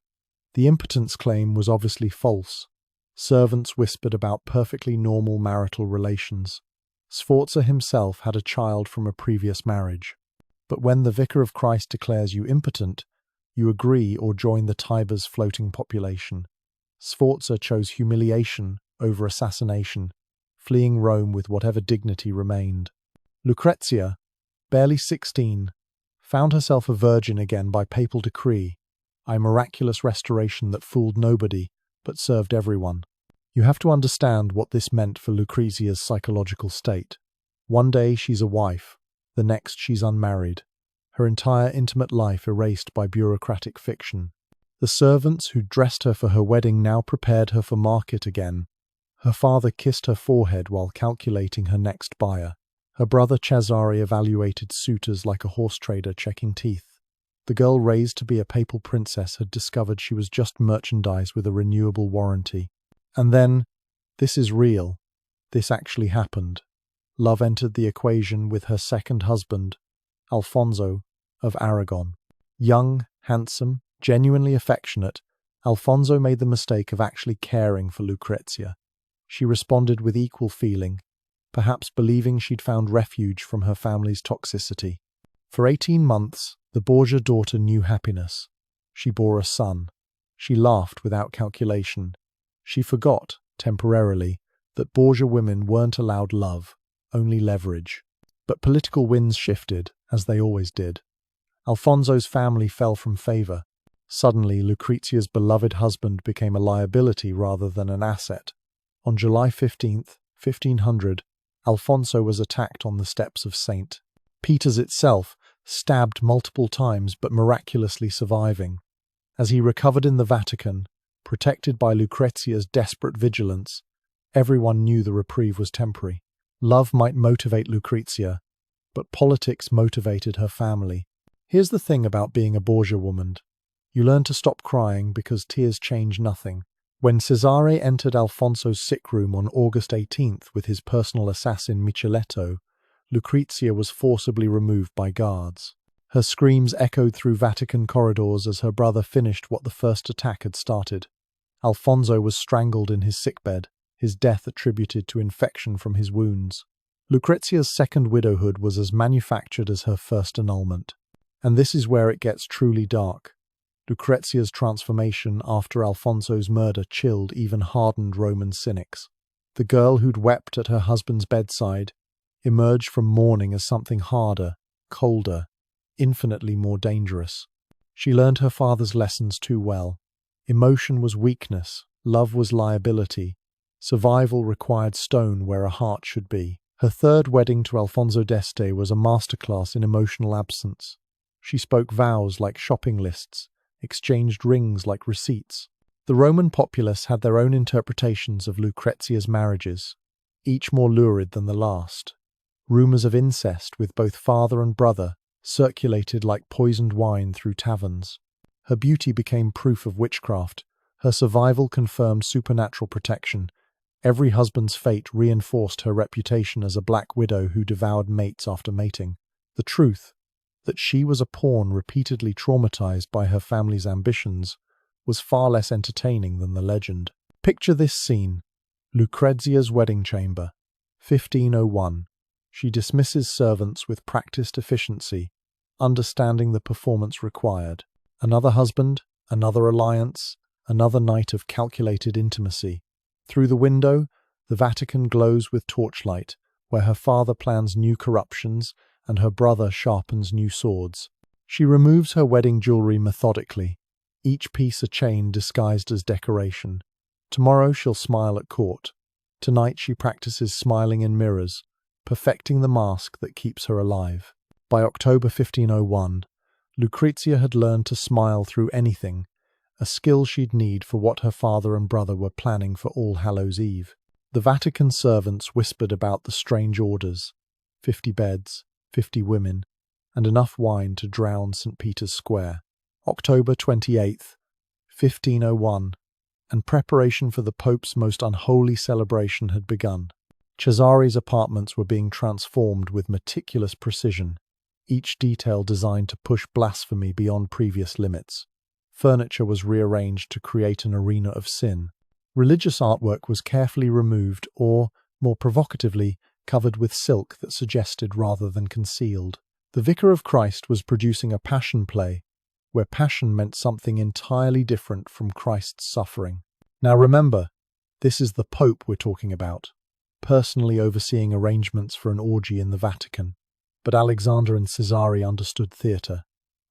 Speaker 1: The impotence claim was obviously false. Servants whispered about perfectly normal marital relations. Sforza himself had a child from a previous marriage. But when the Vicar of Christ declares you impotent, you agree or join the Tiber's floating population. Sforza chose humiliation over assassination, fleeing Rome with whatever dignity remained. Lucrezia, barely 16, found herself a virgin again by papal decree, a miraculous restoration that fooled nobody but served everyone. You have to understand what this meant for Lucrezia's psychological state. One day she's a wife, the next she's unmarried, her entire intimate life erased by bureaucratic fiction. The servants who dressed her for her wedding now prepared her for market again. Her father kissed her forehead while calculating her next buyer. Her brother Cesare evaluated suitors like a horse trader checking teeth. The girl raised to be a papal princess had discovered she was just merchandise with a renewable warranty. And then, this is real. This actually happened. Love entered the equation with her second husband, Alfonso of Aragon. Young, handsome, genuinely affectionate, Alfonso made the mistake of actually caring for Lucrezia. She responded with equal feeling, perhaps believing she'd found refuge from her family's toxicity. For 18 months, the Borgia daughter knew happiness. She bore a son. She laughed without calculation. She forgot, temporarily, that Borgia women weren't allowed love, only leverage. But political winds shifted, as they always did. Alfonso's family fell from favour. Suddenly, Lucrezia's beloved husband became a liability rather than an asset. On July 15th, 1500, Alfonso was attacked on the steps of St. Peter's itself, stabbed multiple times but miraculously surviving. As he recovered in the Vatican, protected by Lucrezia's desperate vigilance, everyone knew the reprieve was temporary. Love might motivate Lucrezia, but politics motivated her family. Here's the thing about being a Borgia woman. You learn to stop crying because tears change nothing. When Cesare entered Alfonso's sick room on August 18th with his personal assassin Micheletto, Lucrezia was forcibly removed by guards. Her screams echoed through Vatican corridors as her brother finished what the first attack had started. Alfonso was strangled in his sickbed, his death attributed to infection from his wounds. Lucrezia's second widowhood was as manufactured as her first annulment. And this is where it gets truly dark. Lucrezia's transformation after Alfonso's murder chilled even hardened Roman cynics. The girl who'd wept at her husband's bedside emerged from mourning as something harder, colder, infinitely more dangerous. She learned her father's lessons too well. Emotion was weakness, love was liability, survival required stone where a heart should be. Her third wedding to Alfonso d'Este was a masterclass in emotional absence. She spoke vows like shopping lists, exchanged rings like receipts. The Roman populace had their own interpretations of Lucrezia's marriages, each more lurid than the last. Rumours of incest with both father and brother circulated like poisoned wine through taverns. Her beauty became proof of witchcraft. Her survival confirmed supernatural protection. Every husband's fate reinforced her reputation as a black widow who devoured mates after mating. The truth, that she was a pawn repeatedly traumatized by her family's ambitions, was far less entertaining than the legend. Picture this scene. Lucrezia's wedding chamber, 1501. She dismisses servants with practiced efficiency, understanding the performance required. Another husband, another alliance, another night of calculated intimacy. Through the window, the Vatican glows with torchlight, where her father plans new corruptions and her brother sharpens new swords. She removes her wedding jewelry methodically, each piece a chain disguised as decoration. Tomorrow she'll smile at court. Tonight she practices smiling in mirrors, perfecting the mask that keeps her alive. By October 1501, Lucrezia had learned to smile through anything, a skill she'd need for what her father and brother were planning for All Hallows' Eve. The Vatican servants whispered about the strange orders: 50 beds, 50 women, and enough wine to drown St. Peter's Square. October 28th, 1501, and preparation for the Pope's most unholy celebration had begun. Cesare's apartments were being transformed with meticulous precision, each detail designed to push blasphemy beyond previous limits. Furniture was rearranged to create an arena of sin. Religious artwork was carefully removed or, more provocatively, covered with silk that suggested rather than concealed. The Vicar of Christ was producing a passion play, where passion meant something entirely different from Christ's suffering. Now remember, this is the Pope we're talking about, personally overseeing arrangements for an orgy in the Vatican. But Alexander and Cesare understood theatre,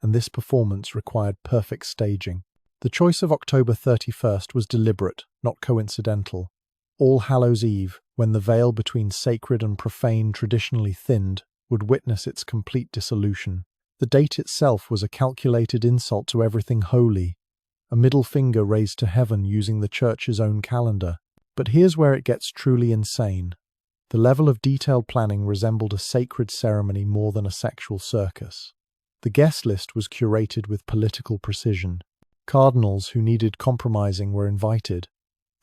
Speaker 1: and this performance required perfect staging. The choice of October 31st was deliberate, not coincidental. All Hallows' Eve, when the veil between sacred and profane traditionally thinned, would witness its complete dissolution. The date itself was a calculated insult to everything holy, a middle finger raised to heaven using the Church's own calendar. But here's where it gets truly insane. The level of detailed planning resembled a sacred ceremony more than a sexual circus. The guest list was curated with political precision. Cardinals who needed compromising were invited.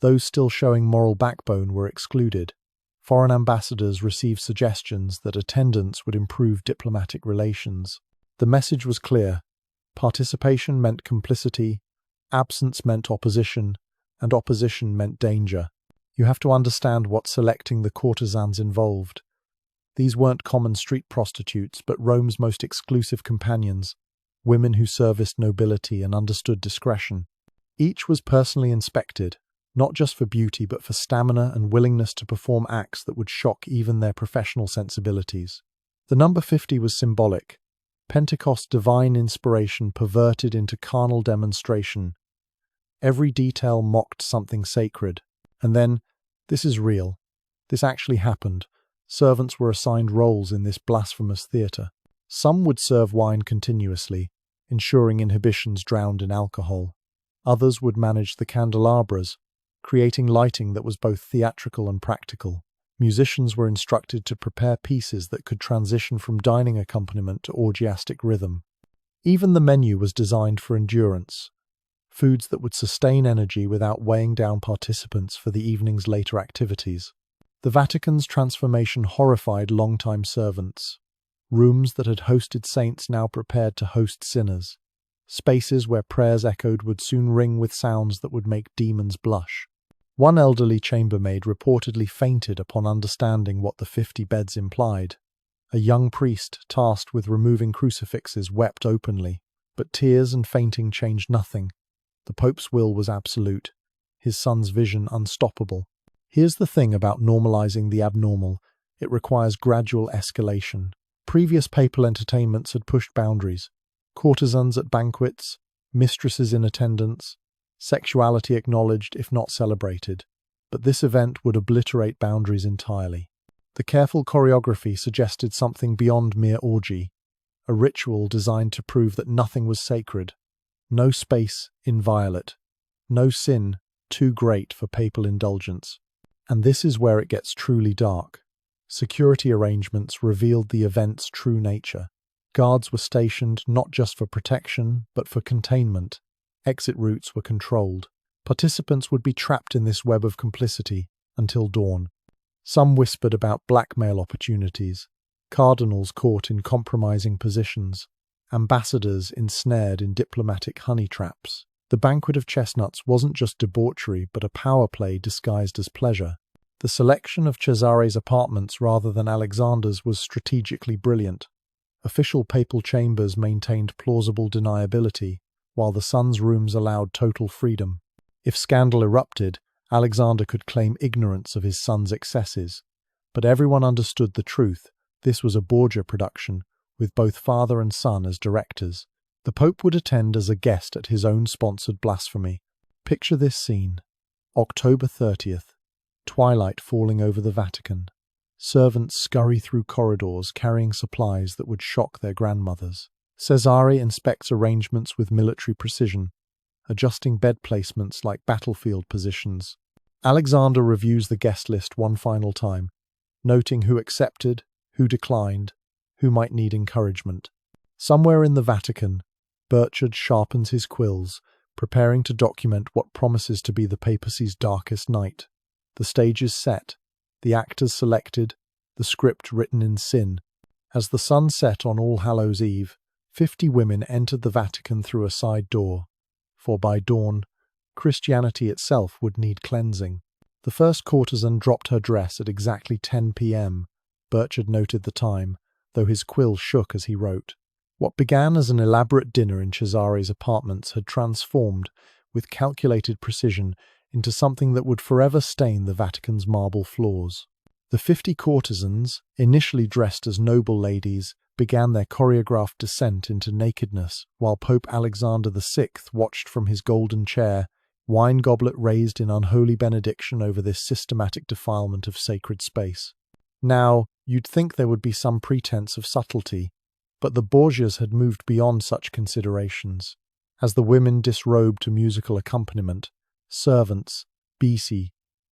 Speaker 1: Those still showing moral backbone were excluded. Foreign ambassadors received suggestions that attendance would improve diplomatic relations. The message was clear. Participation meant complicity, absence meant opposition, and opposition meant danger. You have to understand what selecting the courtesans involved. These weren't common street prostitutes, but Rome's most exclusive companions, women who serviced nobility and understood discretion. Each was personally inspected, not just for beauty but for stamina and willingness to perform acts that would shock even their professional sensibilities. The number 50 was symbolic. Pentecost divine inspiration perverted into carnal demonstration. Every detail mocked something sacred. And then, this is real. This actually happened. Servants were assigned roles in this blasphemous theatre. Some would serve wine continuously, ensuring inhibitions drowned in alcohol. Others would manage the candelabras, creating lighting that was both theatrical and practical. Musicians were instructed to prepare pieces that could transition from dining accompaniment to orgiastic rhythm. Even the menu was designed for endurance. Foods that would sustain energy without weighing down participants for the evening's later activities. The Vatican's transformation horrified longtime servants. Rooms that had hosted saints now prepared to host sinners. Spaces where prayers echoed would soon ring with sounds that would make demons blush. One elderly chambermaid reportedly fainted upon understanding what the 50 beds implied. A young priest tasked with removing crucifixes wept openly, but tears and fainting changed nothing. The Pope's will was absolute, his son's vision unstoppable. Here's the thing about normalizing the abnormal. It requires gradual escalation. Previous papal entertainments had pushed boundaries. Courtesans at banquets, mistresses in attendance, sexuality acknowledged if not celebrated. But this event would obliterate boundaries entirely. The careful choreography suggested something beyond mere orgy, a ritual designed to prove that nothing was sacred. No space inviolate, no sin too great for papal indulgence. And this is where it gets truly dark. Security arrangements revealed the event's true nature. Guards were stationed not just for protection, but for containment. Exit routes were controlled. Participants would be trapped in this web of complicity until dawn. Some whispered about blackmail opportunities, cardinals caught in compromising positions, ambassadors ensnared in diplomatic honey traps. The Banquet of Chestnuts wasn't just debauchery, but a power play disguised as pleasure. The selection of Cesare's apartments rather than Alexander's was strategically brilliant. Official papal chambers maintained plausible deniability, while the son's rooms allowed total freedom. If scandal erupted, Alexander could claim ignorance of his son's excesses. But everyone understood the truth. This was a Borgia production, with both father and son as directors. The Pope would attend as a guest at his own sponsored blasphemy. Picture this scene. October 30th. Twilight falling over the Vatican. Servants scurry through corridors carrying supplies that would shock their grandmothers. Cesare inspects arrangements with military precision, adjusting bed placements like battlefield positions. Alexander reviews the guest list one final time, noting who accepted, who declined, who might need encouragement. Somewhere in the Vatican, Burchard sharpens his quills, preparing to document what promises to be the papacy's darkest night. The stage is set, the actors selected, the script written in sin. As the sun set on All Hallows' Eve, 50 women entered the Vatican through a side door, for by dawn, Christianity itself would need cleansing. The first courtesan dropped her dress at exactly 10 p.m. Burchard noted the time, though his quill shook as he wrote. What began as an elaborate dinner in Cesare's apartments had transformed, with calculated precision, into something that would forever stain the Vatican's marble floors. The 50 courtesans, initially dressed as noble ladies, began their choreographed descent into nakedness, while Pope Alexander VI watched from his golden chair, wine goblet raised in unholy benediction over this systematic defilement of sacred space. Now, you'd think there would be some pretense of subtlety, but the Borgias had moved beyond such considerations. As the women disrobed to musical accompaniment, servants, BC,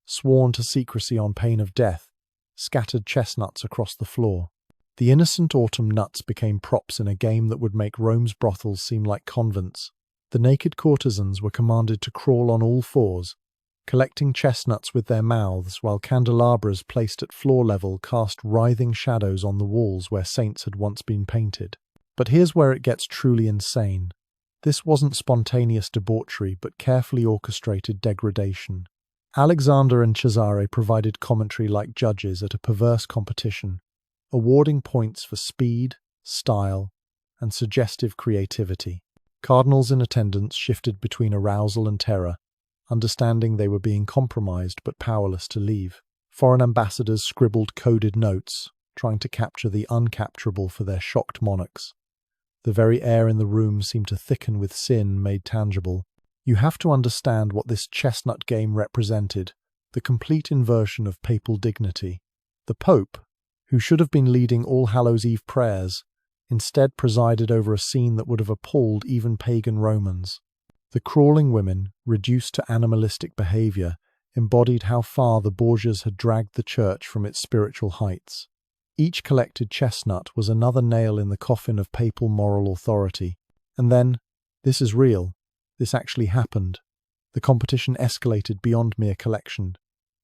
Speaker 1: sworn to secrecy on pain of death, scattered chestnuts across the floor. The innocent autumn nuts became props in a game that would make Rome's brothels seem like convents. The naked courtesans were commanded to crawl on all fours, collecting chestnuts with their mouths while candelabras placed at floor level cast writhing shadows on the walls where saints had once been painted. But here's where it gets truly insane. This wasn't spontaneous debauchery, but carefully orchestrated degradation. Alexander and Cesare provided commentary like judges at a perverse competition, awarding points for speed, style, and suggestive creativity. Cardinals in attendance shifted between arousal and terror, understanding they were being compromised but powerless to leave. Foreign ambassadors scribbled coded notes, trying to capture the uncapturable for their shocked monarchs. The very air in the room seemed to thicken with sin made tangible. You have to understand what this chestnut game represented, the complete inversion of papal dignity. The Pope, who should have been leading All Hallows' Eve prayers, instead presided over a scene that would have appalled even pagan Romans. The crawling women, reduced to animalistic behavior, embodied how far the Borgias had dragged the church from its spiritual heights. Each collected chestnut was another nail in the coffin of papal moral authority. And then, this is real, this actually happened. The competition escalated beyond mere collection.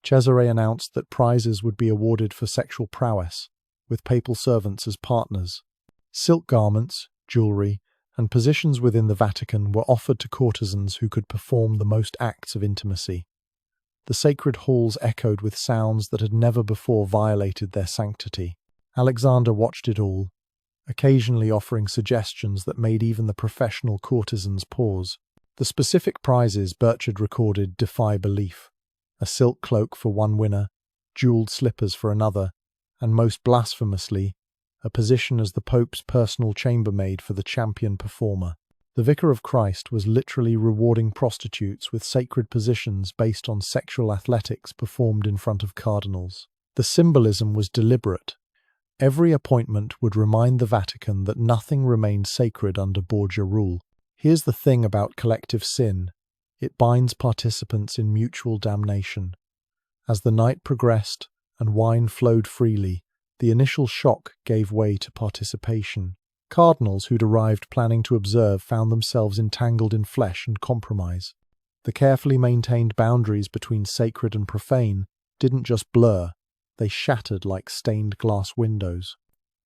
Speaker 1: Cesare announced that prizes would be awarded for sexual prowess, with papal servants as partners. Silk garments, jewelry, and positions within the Vatican were offered to courtesans who could perform the most acts of intimacy. The sacred halls echoed with sounds that had never before violated their sanctity. Alexander watched it all, occasionally offering suggestions that made even the professional courtesans pause. The specific prizes Burchard recorded defy belief. A silk cloak for one winner, jeweled slippers for another, and most blasphemously, a position as the Pope's personal chambermaid for the champion performer. The Vicar of Christ was literally rewarding prostitutes with sacred positions based on sexual athletics performed in front of cardinals. The symbolism was deliberate. Every appointment would remind the Vatican that nothing remained sacred under Borgia rule. Here's the thing about collective sin. It binds participants in mutual damnation. As the night progressed and wine flowed freely, the initial shock gave way to participation. Cardinals who'd arrived planning to observe found themselves entangled in flesh and compromise. The carefully maintained boundaries between sacred and profane didn't just blur, they shattered like stained glass windows.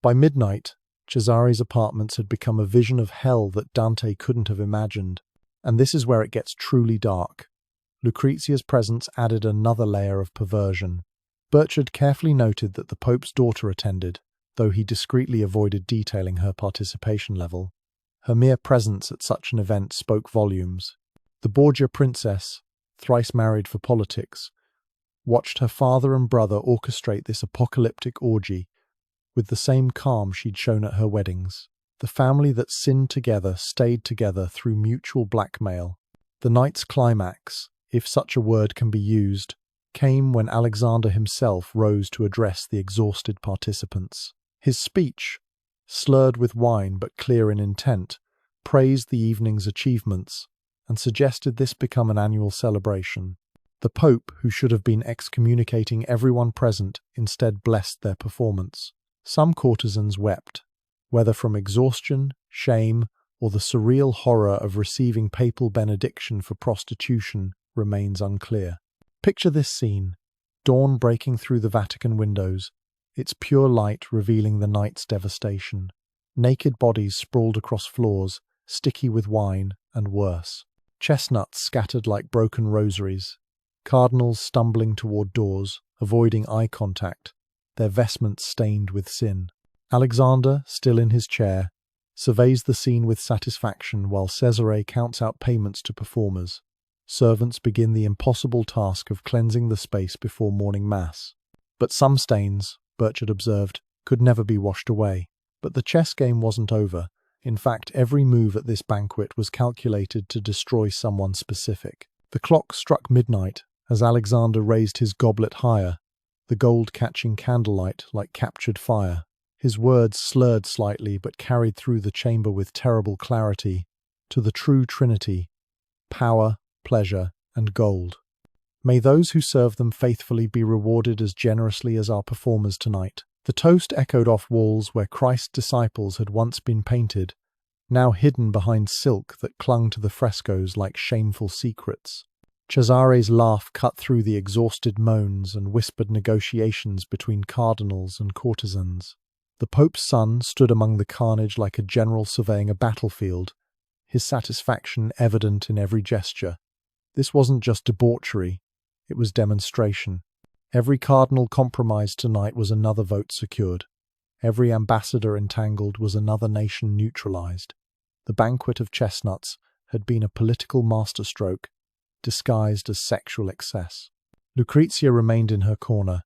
Speaker 1: By midnight, Cesare's apartments had become a vision of hell that Dante couldn't have imagined. And this is where it gets truly dark. Lucrezia's presence added another layer of perversion. Burchard carefully noted that the Pope's daughter attended, though he discreetly avoided detailing her participation level. Her mere presence at such an event spoke volumes. The Borgia princess, thrice married for politics, watched her father and brother orchestrate this apocalyptic orgy with the same calm she'd shown at her weddings. The family that sinned together stayed together through mutual blackmail. The night's climax, if such a word can be used, came when Alexander himself rose to address the exhausted participants. His speech, slurred with wine but clear in intent, praised the evening's achievements and suggested this become an annual celebration. The Pope, who should have been excommunicating everyone present, instead blessed their performance. Some courtesans wept, whether from exhaustion, shame, or the surreal horror of receiving papal benediction for prostitution remains unclear. Picture this scene: dawn breaking through the Vatican windows, its pure light revealing the night's devastation. Naked bodies sprawled across floors, sticky with wine, and worse. Chestnuts scattered like broken rosaries. Cardinals stumbling toward doors, avoiding eye contact, their vestments stained with sin. Alexander, still in his chair, surveys the scene with satisfaction while Cesare counts out payments to performers. Servants begin the impossible task of cleansing the space before morning mass. But some stains, Burchard observed, could never be washed away. But the chess game wasn't over. In fact, every move at this banquet was calculated to destroy someone specific. The clock struck midnight as Alexander raised his goblet higher, the gold catching candlelight like captured fire. His words slurred slightly but carried through the chamber with terrible clarity. To the true Trinity: power, pleasure, and gold. May those who serve them faithfully be rewarded as generously as our performers tonight. The toast echoed off walls where Christ's disciples had once been painted, now hidden behind silk that clung to the frescoes like shameful secrets. Cesare's laugh cut through the exhausted moans and whispered negotiations between cardinals and courtesans. The Pope's son stood among the carnage like a general surveying a battlefield, his satisfaction evident in every gesture. This wasn't just debauchery, it was demonstration. Every cardinal compromised tonight was another vote secured. Every ambassador entangled was another nation neutralized. The Banquet of Chestnuts had been a political masterstroke, disguised as sexual excess. Lucrezia remained in her corner,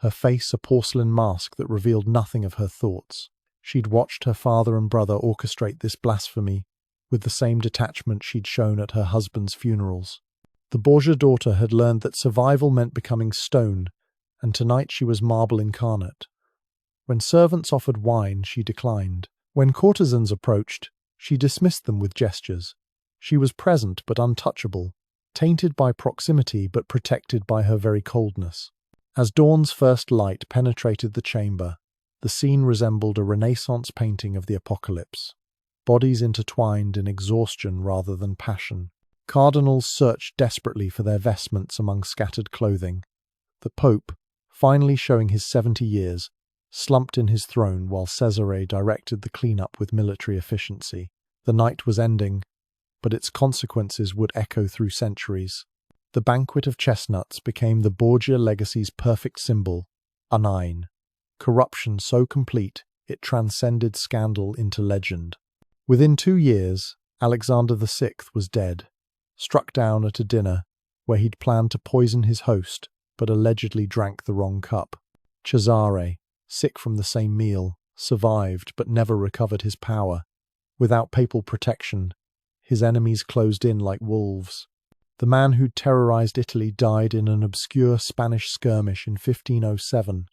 Speaker 1: her face a porcelain mask that revealed nothing of her thoughts. She'd watched her father and brother orchestrate this blasphemy with the same detachment she'd shown at her husband's funerals. The Borgia daughter had learned that survival meant becoming stone, and tonight she was marble incarnate. When servants offered wine, she declined. When courtesans approached, she dismissed them with gestures. She was present but untouchable, tainted by proximity but protected by her very coldness. As dawn's first light penetrated the chamber, the scene resembled a Renaissance painting of the apocalypse. Bodies intertwined in exhaustion rather than passion. Cardinals searched desperately for their vestments among scattered clothing. The Pope, finally showing his 70 years, slumped in his throne while Cesare directed the cleanup with military efficiency. The night was ending, but its consequences would echo through centuries. The Banquet of Chestnuts became the Borgia legacy's perfect symbol, anine. Corruption so complete it transcended scandal into legend. Within 2 years, Alexander VI was dead, struck down at a dinner where he'd planned to poison his host but allegedly drank the wrong cup. Cesare, sick from the same meal, survived but never recovered his power. Without papal protection, his enemies closed in like wolves. The man who'd terrorized Italy died in an obscure Spanish skirmish in 1507,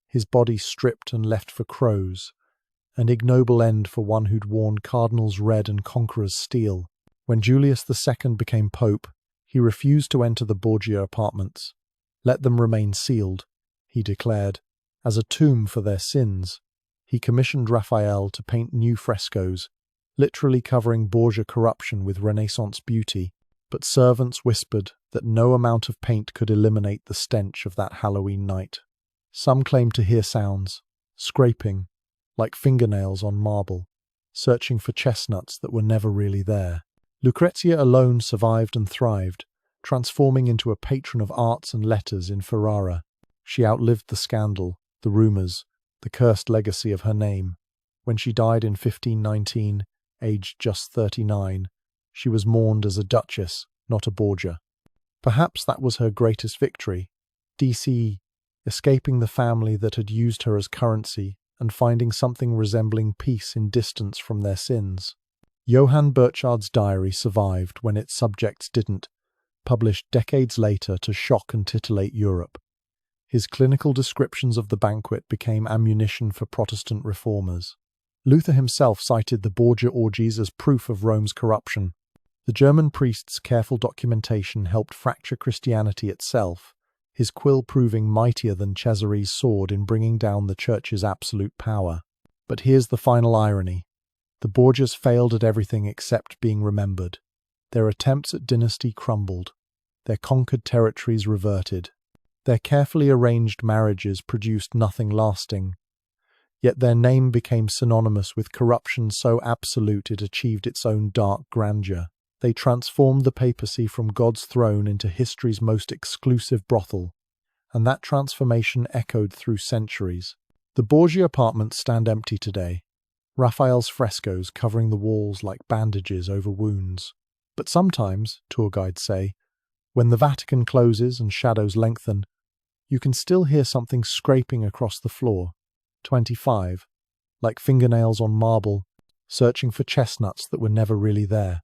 Speaker 1: his body stripped and left for crows, an ignoble end for one who'd worn cardinals red and conquerors steel. When Julius II became pope, he refused to enter the Borgia apartments. Let them remain sealed, he declared, as a tomb for their sins. He commissioned Raphael to paint new frescoes, literally covering Borgia corruption with Renaissance beauty, but servants whispered that no amount of paint could eliminate the stench of that Halloween night. Some claimed to hear sounds, scraping, like fingernails on marble, searching for chestnuts that were never really there. Lucrezia alone survived and thrived, transforming into a patron of arts and letters in Ferrara. She outlived the scandal, the rumours, the cursed legacy of her name. When she died in 1519, aged just 39, she was mourned as a duchess, not a Borgia. Perhaps that was her greatest victory, DC, escaping the family that had used her as currency and finding something resembling peace in distance from their sins. Johann Burchard's diary survived when its subjects didn't, published decades later to shock and titillate Europe. His clinical descriptions of the banquet became ammunition for Protestant reformers. Luther himself cited the Borgia orgies as proof of Rome's corruption. The German priest's careful documentation helped fracture Christianity itself, his quill proving mightier than Cesare's sword in bringing down the Church's absolute power. But here's the final irony. The Borgias failed at everything except being remembered. Their attempts at dynasty crumbled. Their conquered territories reverted. Their carefully arranged marriages produced nothing lasting. Yet their name became synonymous with corruption so absolute it achieved its own dark grandeur. They transformed the papacy from God's throne into history's most exclusive brothel, and that transformation echoed through centuries. The Borgia apartments stand empty today, Raphael's frescoes covering the walls like bandages over wounds. But sometimes, tour guides say, when the Vatican closes and shadows lengthen, you can still hear something scraping across the floor. 25, like fingernails on marble, searching for chestnuts that were never really there.